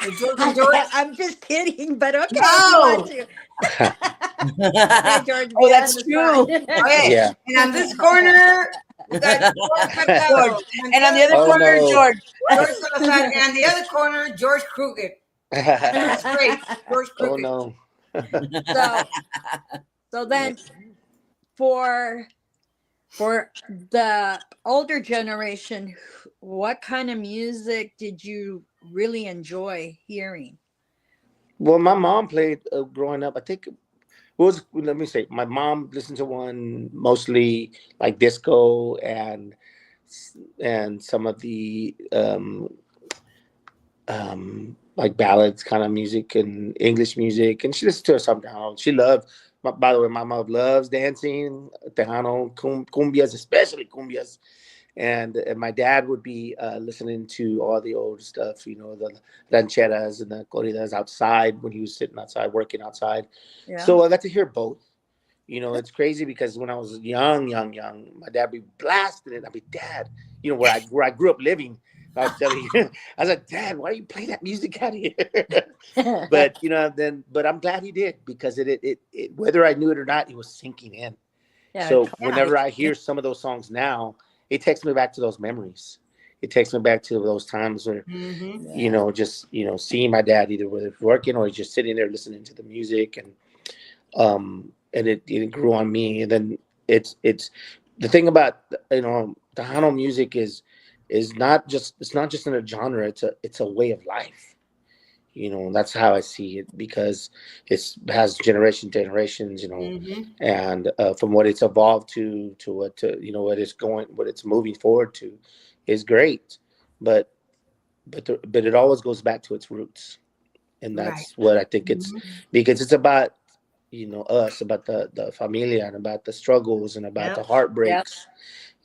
with George and George? I'm just kidding, but okay if you want No. to. Okay, George, oh, be on that's the true. Okay. Yeah. And on this corner, we got George George. Mercado. And And on the other Oh corner, no. George. George Salazar. And on the other corner, George Kruger. That's great. George Oh Kruger. no. so so then for the older generation, what kind of music did you really enjoy hearing? Well, my mom played, growing up. I think it was. Let me say, my mom listened to one mostly like disco, and some of the like ballads kind of music and English music, and she listened to her sometimes. She loved. By the way, my mom loves dancing, Tejano, cumbias, especially cumbias. And my dad would be listening to all the old stuff, the rancheras and the corridas outside when he was sitting outside, working outside. Yeah. So I got to hear both. It's crazy because when I was young, my dad would be blasting it. I'd be, Dad, where I grew up living. I was telling you, I was like, Dad, why do you play that music out here? But I'm glad he did, because it whether I knew it or not, it was sinking in. Yeah, So Yeah. whenever I hear some of those songs now, it takes me back to those memories. It takes me back to those times where, Mm-hmm. yeah. just seeing my dad either whether working or just sitting there listening to the music, and it grew on me. And then it's the thing about Tejano music is not just in a genre. It's a way of life. That's how I see it, because has generations, Mm-hmm. and from what it's evolved to what it's moving forward to is great, but but it always goes back to its roots, and Right. that's what I think it's, Mm-hmm. because it's about us, about the familia, and about the struggles, and about the Yep. Yep. heartbreaks,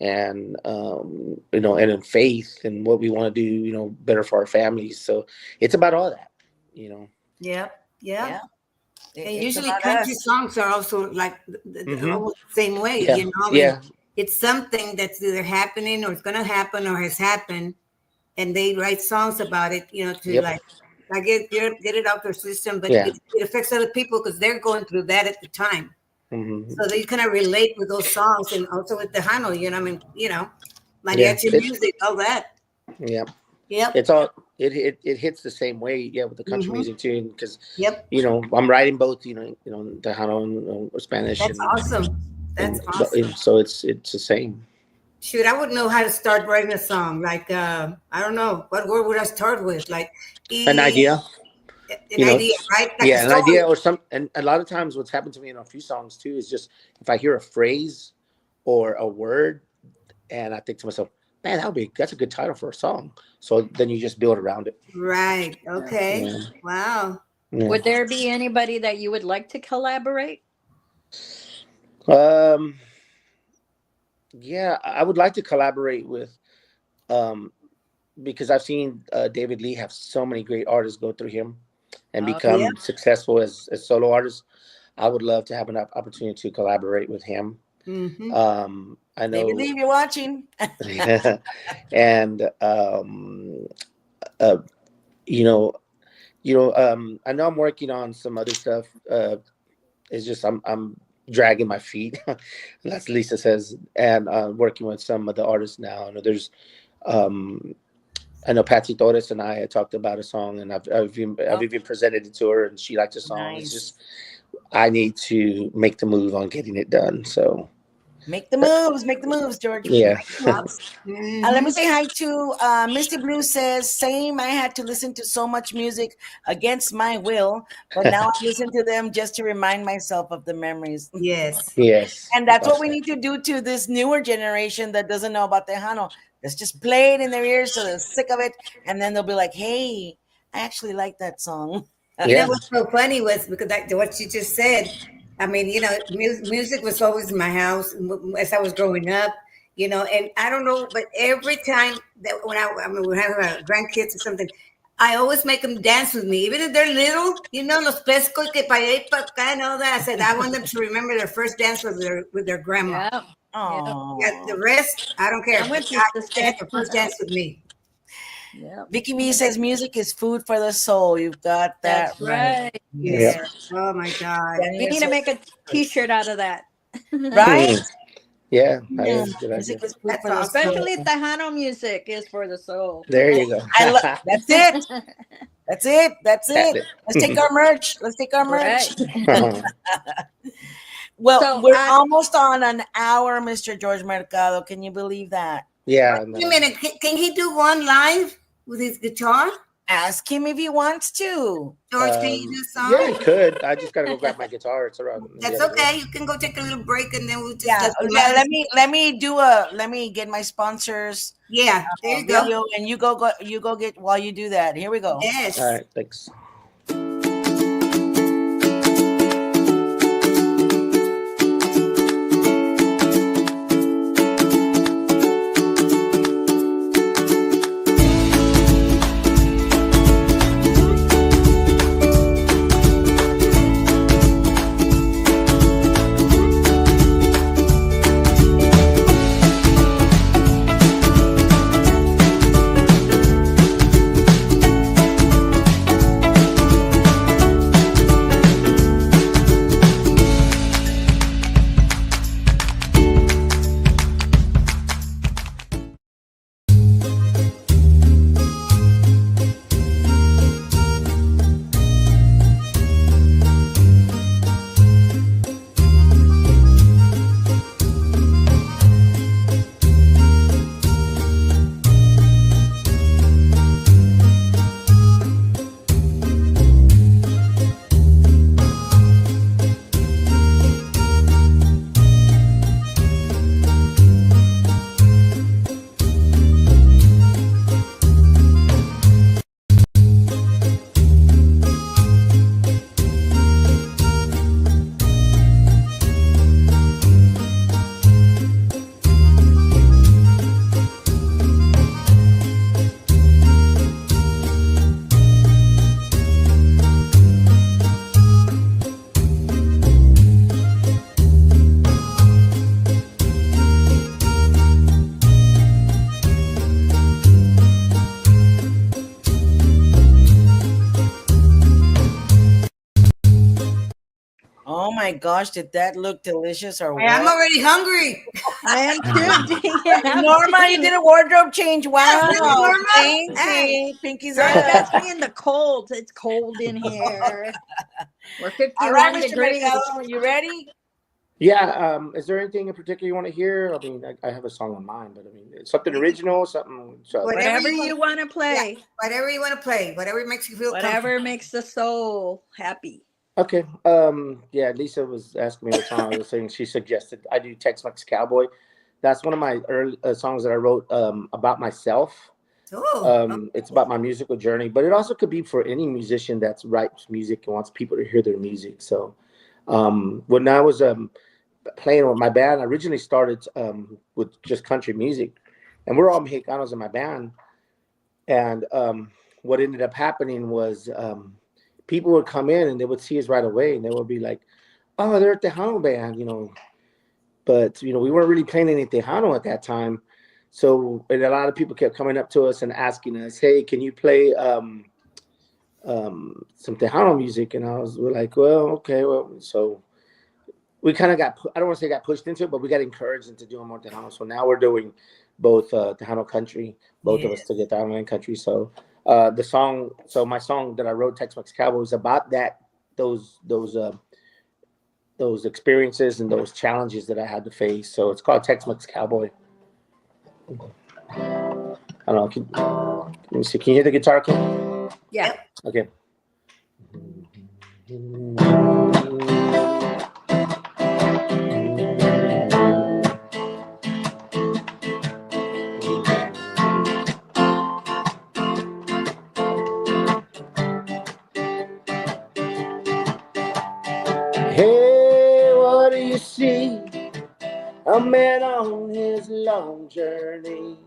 and and in faith, and what we want to do, better for our families. So it's about all that, you know. Yep. Yeah. Yeah. And It's usually about country us. songs are also like Hmm. almost the same way, Yeah, I mean, yeah, it's something that's either happening or it's going to happen or has happened, and they write songs about it, to yep, like get it out their system, but yeah. it affects other people because they're going through that at the time. Hmm. So they kind of relate with those songs, and also with Tejano, I mean, Yeah, mariachi music, all that. yeah. Yep. It's all it hits the same way, yeah, with the country Mm-hmm. music too, because Yep. I'm writing both, Tejano and Spanish, That's awesome. That's awesome. and so it's the same. Shoot, I wouldn't know how to start writing a song. Like, I don't know. What word would I start with? Like, An e, idea, an idea, right? Like a an story. idea or some, and a lot of times what's happened to me in a few songs too is just if I hear a phrase or a word, and I think to myself, man, that's a good title for a song. So then you just build around it. Right. Okay. Yeah. Wow. Yeah. Would there be anybody that you would like to collaborate? Um, yeah, I would like to collaborate with, um, because I've seen David Lee have so many great artists go through him and Oh, Yeah. become successful as solo artists. I would love to have an opportunity to collaborate with him. Mm-hmm. I David know, Lee, if you're watching. and uh, you know, I know I'm working on some other stuff. It's just I'm dragging my feet. That's Lisa says, and working with some of the artists now. I know there's, um, I know Patsy Torres and I had talked about a song, and I've even presented it to her, and she liked the song. It's Nice. just I need to make the move on getting it done. So Make the moves, George. yeah, Make the moves. Let Mm-hmm. me say hi to Misty Blue says, same, I had to listen to so much music against my will, but now I listen to them just to remind myself of the memories. Yes. yes, And that's what we need to do to this newer generation that doesn't know about Tejano. Let's just play it in their ears so they're sick of it. And then they'll be like, hey, I actually like that song. Yeah. What's so funny was because what you just said. I mean, music was always in my house as I was growing up. And I don't know, but every time that when I have grandkids or something, I always make them dance with me, even if they're little. Los pescos que para allá y para acá and all that. I said I want them to remember their first dance with their grandma. yeah. Oh, Yeah, the rest, I don't care. I'm with you, I sister. have the first dance with me. Yeah. Vicky V says music is food for the soul. You've got that That's right. Yes. Yeah. Oh my God. We need to make a T-shirt out of that. Right? Yeah, that Yeah. is a good Music idea. is food That's for the awesome. soul. Especially Tejano music is for the soul. There you go. That's it. That's it. That's Had it. Let's take our merch. Let's take our merch. Right. Well, So, we're almost on an hour, Mr. George Mercado. Can you believe that? Yeah. Wait a minute. Can he do one live with his guitar? Ask him if he wants to. George, can you do a song? Yeah, I could. I just gotta go grab my guitar. It's around. That's okay. You can go take a little break and then we'll just Yeah, let me get my sponsors Yeah, there you go. video, and you go get while you do that. Here we go. Yes. All right, thanks. my gosh, did that look delicious or what? I'm already hungry. I am too. Norma, you did a wardrobe change. Wow. Norma? Thank Hey. you. Pinky's Girl, up. that's me in the cold. It's cold in here. We're 51 All right, Mr. degrees. Mercado, you ready? Yeah. Is there anything in particular you want to hear? I mean, I have a song on mine, but I mean, it's something original, something. Whatever you want to play. Yeah, whatever you want to play. Whatever makes you feel Whatever makes the soul happy. Okay. Yeah, Lisa was asking me what song I was singing. She suggested I do Tex-Mex Cowboy. That's one of my early songs that I wrote about myself. It's about my musical journey, but it also could be for any musician that's writes music and wants people to hear their music. So when I was playing with my band, I originally started with just country music, and we're all Mexicanos in my band. And what ended up happening was people would come in and they would see us right away, and they would be like, "Oh, they're a Tejano band," you know. But we weren't really playing any Tejano at that time. So, and a lot of people kept coming up to us and asking us, "Hey, can you play some Tejano music?" And we're like, "Well, okay." Well, so we kind of I don't want to say got pushed into it, but we got encouraged into doing more Tejano. So now we're doing both Tejano country, both of us to get Tejano and country. So my song that I wrote, Tex-Mex Cowboy, is about those experiences and those challenges that I had to face. So it's called Tex-Mex Cowboy. I don't know. Let me see. Can you hear the guitar? Yeah. Okay. Hey, what do you see? A man on his long journey.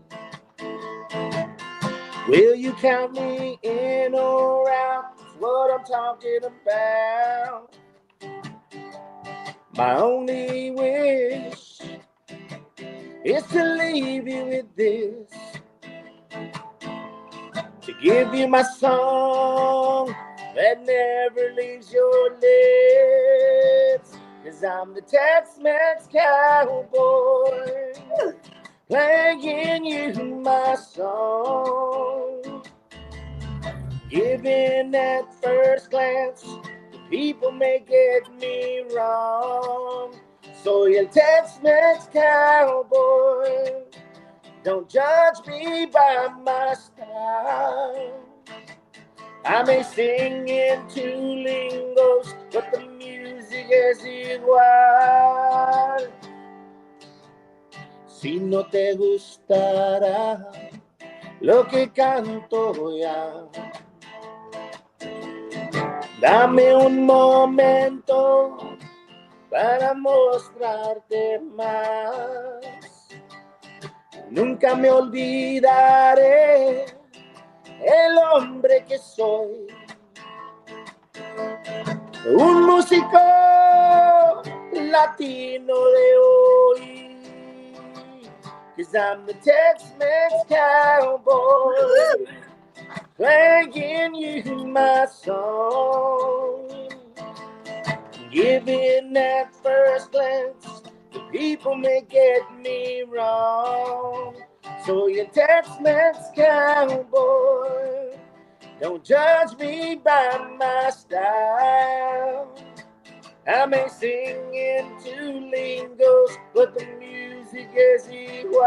Will you count me in or out? That's what I'm talking about. My only wish is to leave you with this, to give you my song that never leaves your lips. 'Cause I'm the Tex-Mex Cowboy, playing you my song. Giving at first glance, the people may get me wrong. Soy el Tex-Mex Cowboy, don't judge me by my style. I may sing in two lingos, but the music es igual. Si no te gustará lo que canto ya, dame un momento para mostrarte más. Nunca me olvidaré el hombre que soy, un músico latino de hoy. 'Cause I'm the Tex-Mex Cowboy, playing you my song. Giving at first glance, the people may get me wrong. So you Tex-Mex Cowboy, don't judge me by my style. I may sing in two lingos, but the music is igual.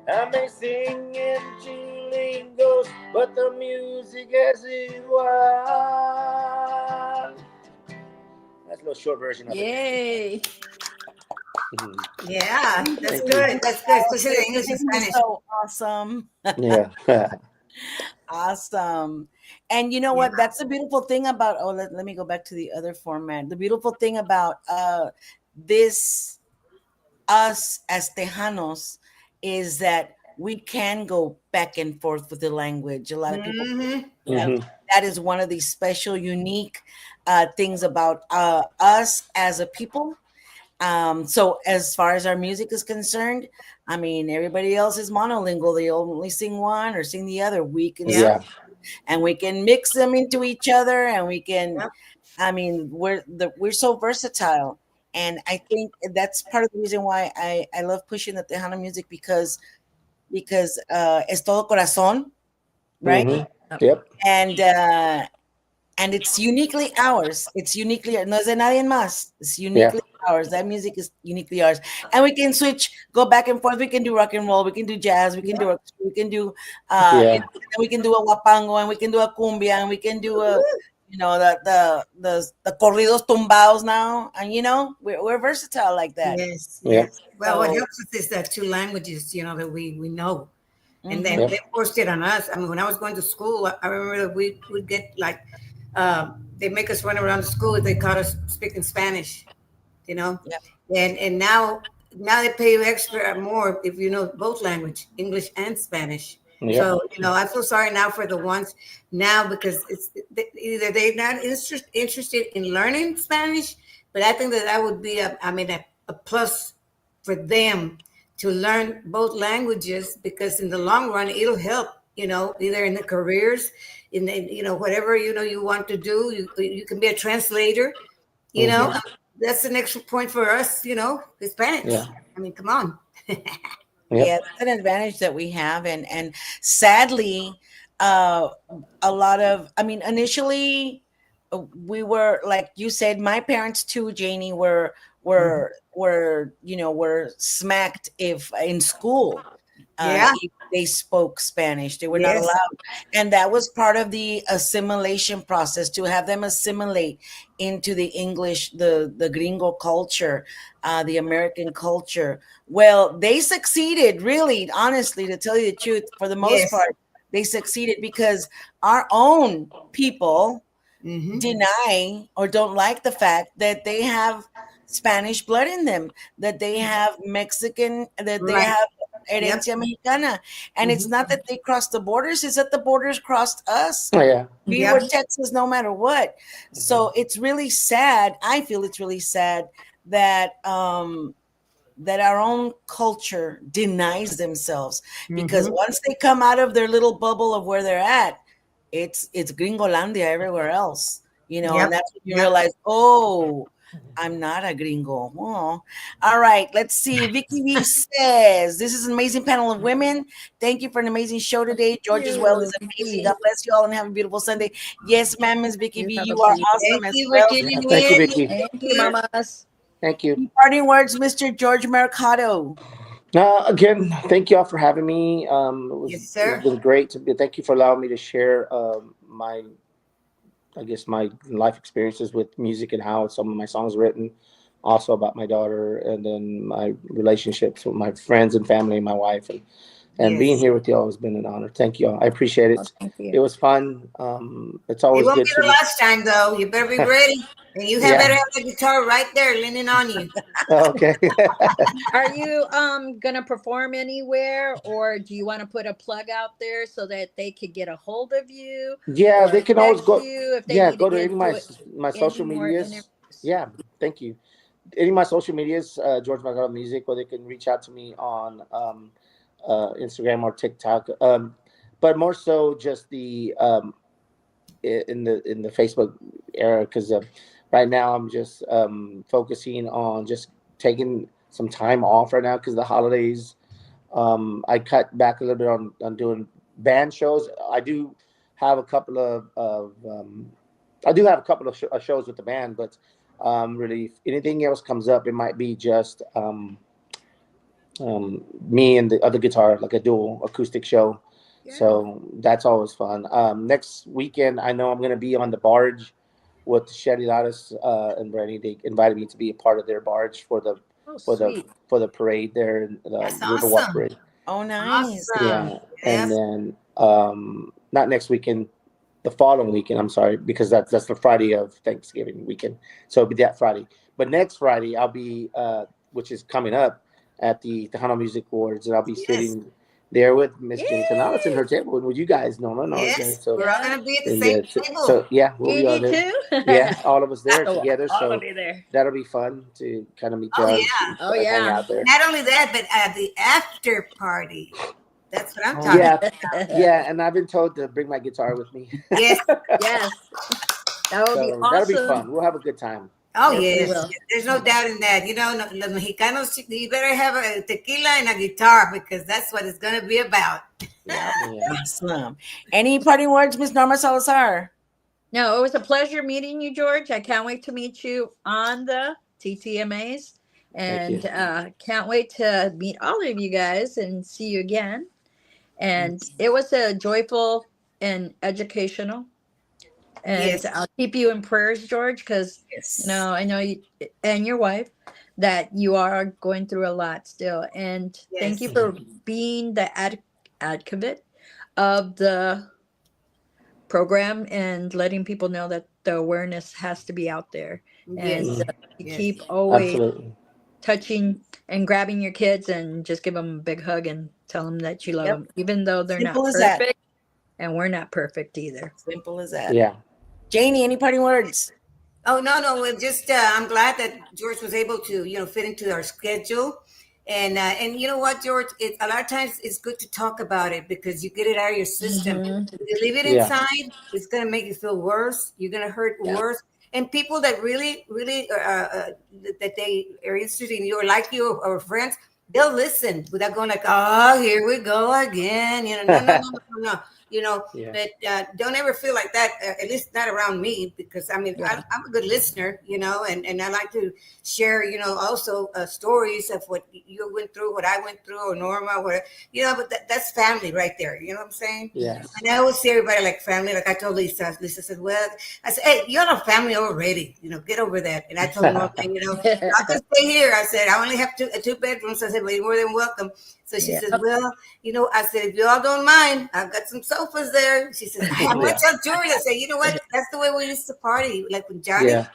I may sing in two lingos, but the music is igual. That's a little short version of it. Yay. Yeah, that's Thank good. you. That's good, especially the English and Spanish. So awesome. Yeah. Awesome. And you know what? That's the beautiful thing about, let me go back to the other format. The beautiful thing about this, us as Tejanos, is that we can go back and forth with the language. A lot of people, that is one of the special, unique things about us as a people. So as far as our music is concerned, I mean, everybody else is monolingual. They only sing one or sing the other. We can and we can mix them into each other, and we can I mean, we're so versatile, and I think that's part of the reason why I love pushing the Tejano music because es todo corazón, right? Mm-hmm. Yep. And and it's uniquely ours. It's uniquely no es de nadie más. It's Yeah. uniquely ours. That music is uniquely ours, and we can switch, go back and forth. We can do rock and roll. We can do jazz. We can do Yeah. we can do a guapango, and we can do a cumbia, and we can do a the corridos tumbados now, and we're versatile like that. Yes, Yeah. yes. Well, what So, helps us is that two languages, that we know. And then mhm. Yep. they forced it on us. I mean, when I was going to school, I remember that we would get like, they make us run around the school. They caught us speaking Spanish, you know, Yeah. and now they pay you extra more if you know both language, English and Spanish. Yep. So I feel sorry now for the ones now because it's either they're not interested in learning Spanish, but I think that would be a plus for them to learn both languages because in the long run it'll help. Either in the careers, in whatever you want to do, you can be a translator. You know, Mm-hmm. that's an extra point for us, Hispanics. Yeah. I mean, come on. Yeah, Yep. that's an advantage that we have, and sadly, uh, a lot of, I mean, initially, we were like you said, my parents too, Janie, Mhm. were smacked if in school, Yeah. if they spoke Spanish, they were not Yes. allowed, and that was part of the assimilation process to have them assimilate into the English, the gringo culture, the American culture. Well, they succeeded, really, honestly, to tell you the truth, for the most Yes. part, they succeeded because our own people Hmm. deny or don't like the fact that they have Spanish blood in them, that they have Mexican, that they Right. have Yep. herencia mexicana. And it's Hmm. not that they crossed the borders, it's that the borders crossed us. Oh, yeah. We Yep. were Texas no matter what. So it's really sad. I feel it's really sad that that our own culture denies themselves, because Hmm. once they come out of their little bubble of where they're at, it's Gringolandia everywhere else, and Yep. that's when you Yep. realize, oh, I'm not a gringo. Oh. All right, let's see. Vicky V says, this is an amazing panel of women. Thank you for an amazing show today. George as well is You, amazing. Vicky. God bless you all and have a beautiful Sunday. Yes, ma'am, Miss Vicky You V, have a you are beautiful. awesome Thank as you for well. Yeah. tuning Thank you, in. Vicky. Thank you, mamas. Thank you. Parting words, Mr. George Mercado. Again, thank you all for having me. Yes, It's sir. been great to be. Thank you for allowing me to share my, I guess, my life experiences with music and how some of my songs are written. Also about my daughter, and then my relationships with my friends and family, and my wife, and being Yes. here with y'all has been an honor. Thank you all. I appreciate Well, it. thank It you. was fun. It's It always won't good be the to. last time, though. You better be ready. And you have better Yeah. have the guitar right there leaning on you. Okay. Are you gonna perform anywhere, or do you want to put a plug out there so that they could get a hold of you Yeah, or they can always text go. you if they Yeah, need to go to get my any social more medias. interviews? Yeah, thank you. Any of my social medias, George Mercado Music, or they can reach out to me on Instagram or TikTok. But more so just the in the Facebook era, because right now I'm just focusing on just taking some time off right now because the holidays. I cut back a little bit on doing band shows. Have a couple of I do have a couple of shows with the band, but really, if anything else comes up, it might be just me and the other guitar, like a dual acoustic show. Yeah. So that's always fun. Next weekend, I know I'm going to be on the barge with Shetty Lattice and Brandy. They invited me to be a part of their barge Oh, for the sweet. for the parade there, the That's Riverwalk awesome. Parade. Oh, nice. Awesome. Yeah, and Yes. then not next weekend, the following weekend. I'm sorry, because that's the Friday of Thanksgiving weekend. So it'll be that Friday. But next Friday, I'll be which is coming up at the Tejano Music Awards, and I'll be Yes. sitting there with Miss Jenny Canales in Yay! her table, and with you guys, Norma and all you guys. Yes. So We're all Yeah. going to be at the and same table. so yeah, we'll be all Gigi there. too. Yeah, all of us there Oh, together. all of So you there. that'll be fun to kind of meet Oh, y'all yeah. Oh and hang yeah. out there. Not only that, but the after party. That's what I'm Oh, talking Yeah, about. yeah, and I've been told to bring my guitar with me. Yes. Yes. That would be So that'll be awesome. fun. We'll have a good time. Oh Yes, we yes, will. there's no doubt in that. You know, los Mexicanos, you better have a tequila and a guitar because that's what it's going to be about. Yeah, Yeah. awesome. Any parting words, Miss Norma Salazar? No, it was a pleasure meeting you, George. I can't wait to meet you on the TTMAs, Thank you. and can't wait to meet all of you guys and see you again. And it was a joyful and educational. And Yes, I'll keep you in prayers, George, because Yes. I know you and your wife that you are going through a lot still. And thank you yes, for being the advocate of the program and letting people know that the awareness has to be out there. And yes, you yes. keep always Absolutely. touching and grabbing your kids and just give them a big hug and tell them that you love Yep. them, even though they're not Simple as that. perfect and we're not perfect either. Simple as that. Yeah. Janie, any parting words? Oh no, no. We're just I'm glad that George was able to fit into our schedule, and you know what, George, a lot of times it's good to talk about it because you get it out of your system. Hmm. If you leave it Yeah. inside, it's gonna make you feel worse. You're gonna hurt Yeah. worse. And people that really, really that they are interested in you or like you or friends, they'll listen without going like, "Oh, here we go again." You know, no, no, no, no, no. You know, Yeah. but don't ever feel like that, at least not around me, because I mean, Yeah. I'm a good listener, you know, and I like to share, you know, also stories of what you went through, what I went through, or Norma, where, you know, but that's family right there. You know what I'm saying? Yes. And I always see everybody like family. Like I told Lisa, Lisa said, well, I said, hey, you're a family already, you know, get over that. And I told Norma, you know, I'll just stay here. I said, I only have two bedrooms. I said, well, you're more than welcome. So she Yeah. says, well, you know, I said, if you all don't mind, I've got some sofas there. She says, I might tell George. I said, you know what? That's the way we used to party. Like when Johnny, Yeah.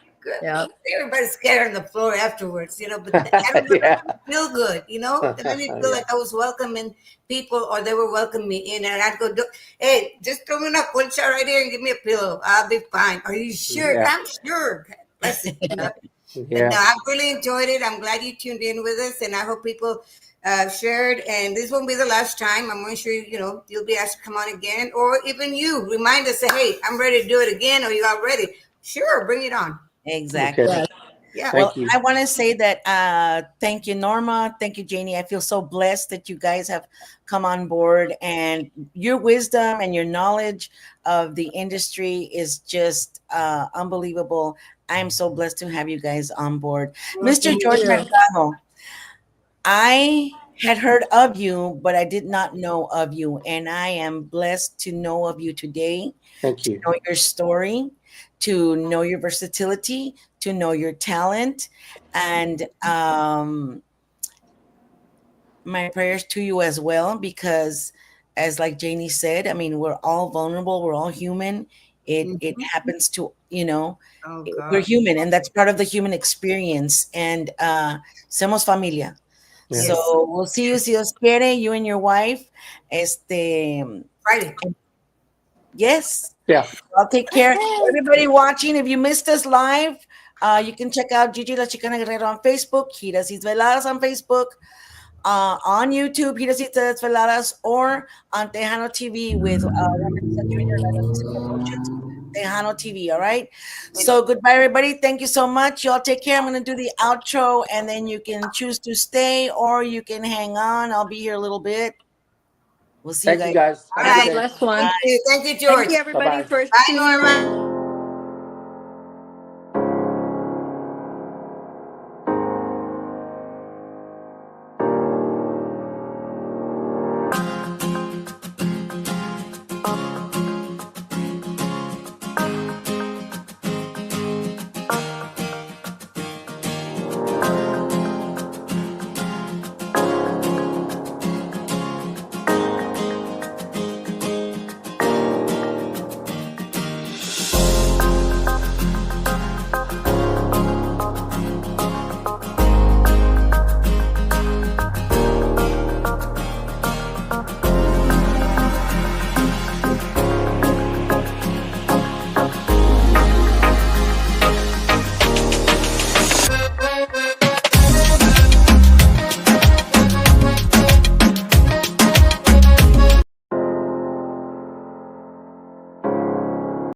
Yeah. everybody's scared on the floor afterwards, you know, but I don't know, Yeah. that made me feel good, you know, that made me feel Yeah. like I was welcoming people or they were welcoming me in. And I'd go, hey, just throw me a punch out right here and give me a pillow. I'll be fine. Are you sure? Yeah. I'm sure. Listen, you know. But Yeah. no, I've really enjoyed it. I'm glad you tuned in with us, and I hope people shared. And this won't be the last time. I'm sure you know you'll be asked to come on again, or even you remind us, say, "Hey, I'm ready to do it again," or "You are ready." Sure, bring it on. Exactly. Okay. Yes. Yeah. Well, Thank you. I want to say that thank you, Norma. Thank you, Janie. I feel so blessed that you guys have come on board, and your wisdom and your knowledge of the industry is just unbelievable. I am so blessed to have you guys on board. Mr. Thank George you. Mercado, I had heard of you, but I did not know of you. And I am blessed to know of you today, Thank to you. know your story, to know your versatility, to know your talent. And my prayers to you as well, because as like Janie said, I mean, we're all vulnerable, we're all human. It Mhm. happens to, you know, Oh we're God. human, and that's part of the human experience. And somos familia. Yeah. Yes. So we'll see you, si Dios quiere, you and your wife. Friday. Yes, Yeah. I'll take care. Everybody watching, if you missed us live, you can check out Gigi La Chicana Guerrero on Facebook, Giras y Desveladas on Facebook, on YouTube, Giras y Desveladas, or on Tejano TV with Junior Promotions, Tejano TV. All right. So goodbye, everybody. Thank you so much. Y'all take care. I'm going to do the outro, and then you can choose to stay or you can hang on. I'll be here a little bit. We'll see you Thank you guys. guys. All Have a Have good a right. day. blessed one. Thank you, Thank George. you, Bye everybody, bye. for Bye, tuning in. Norma.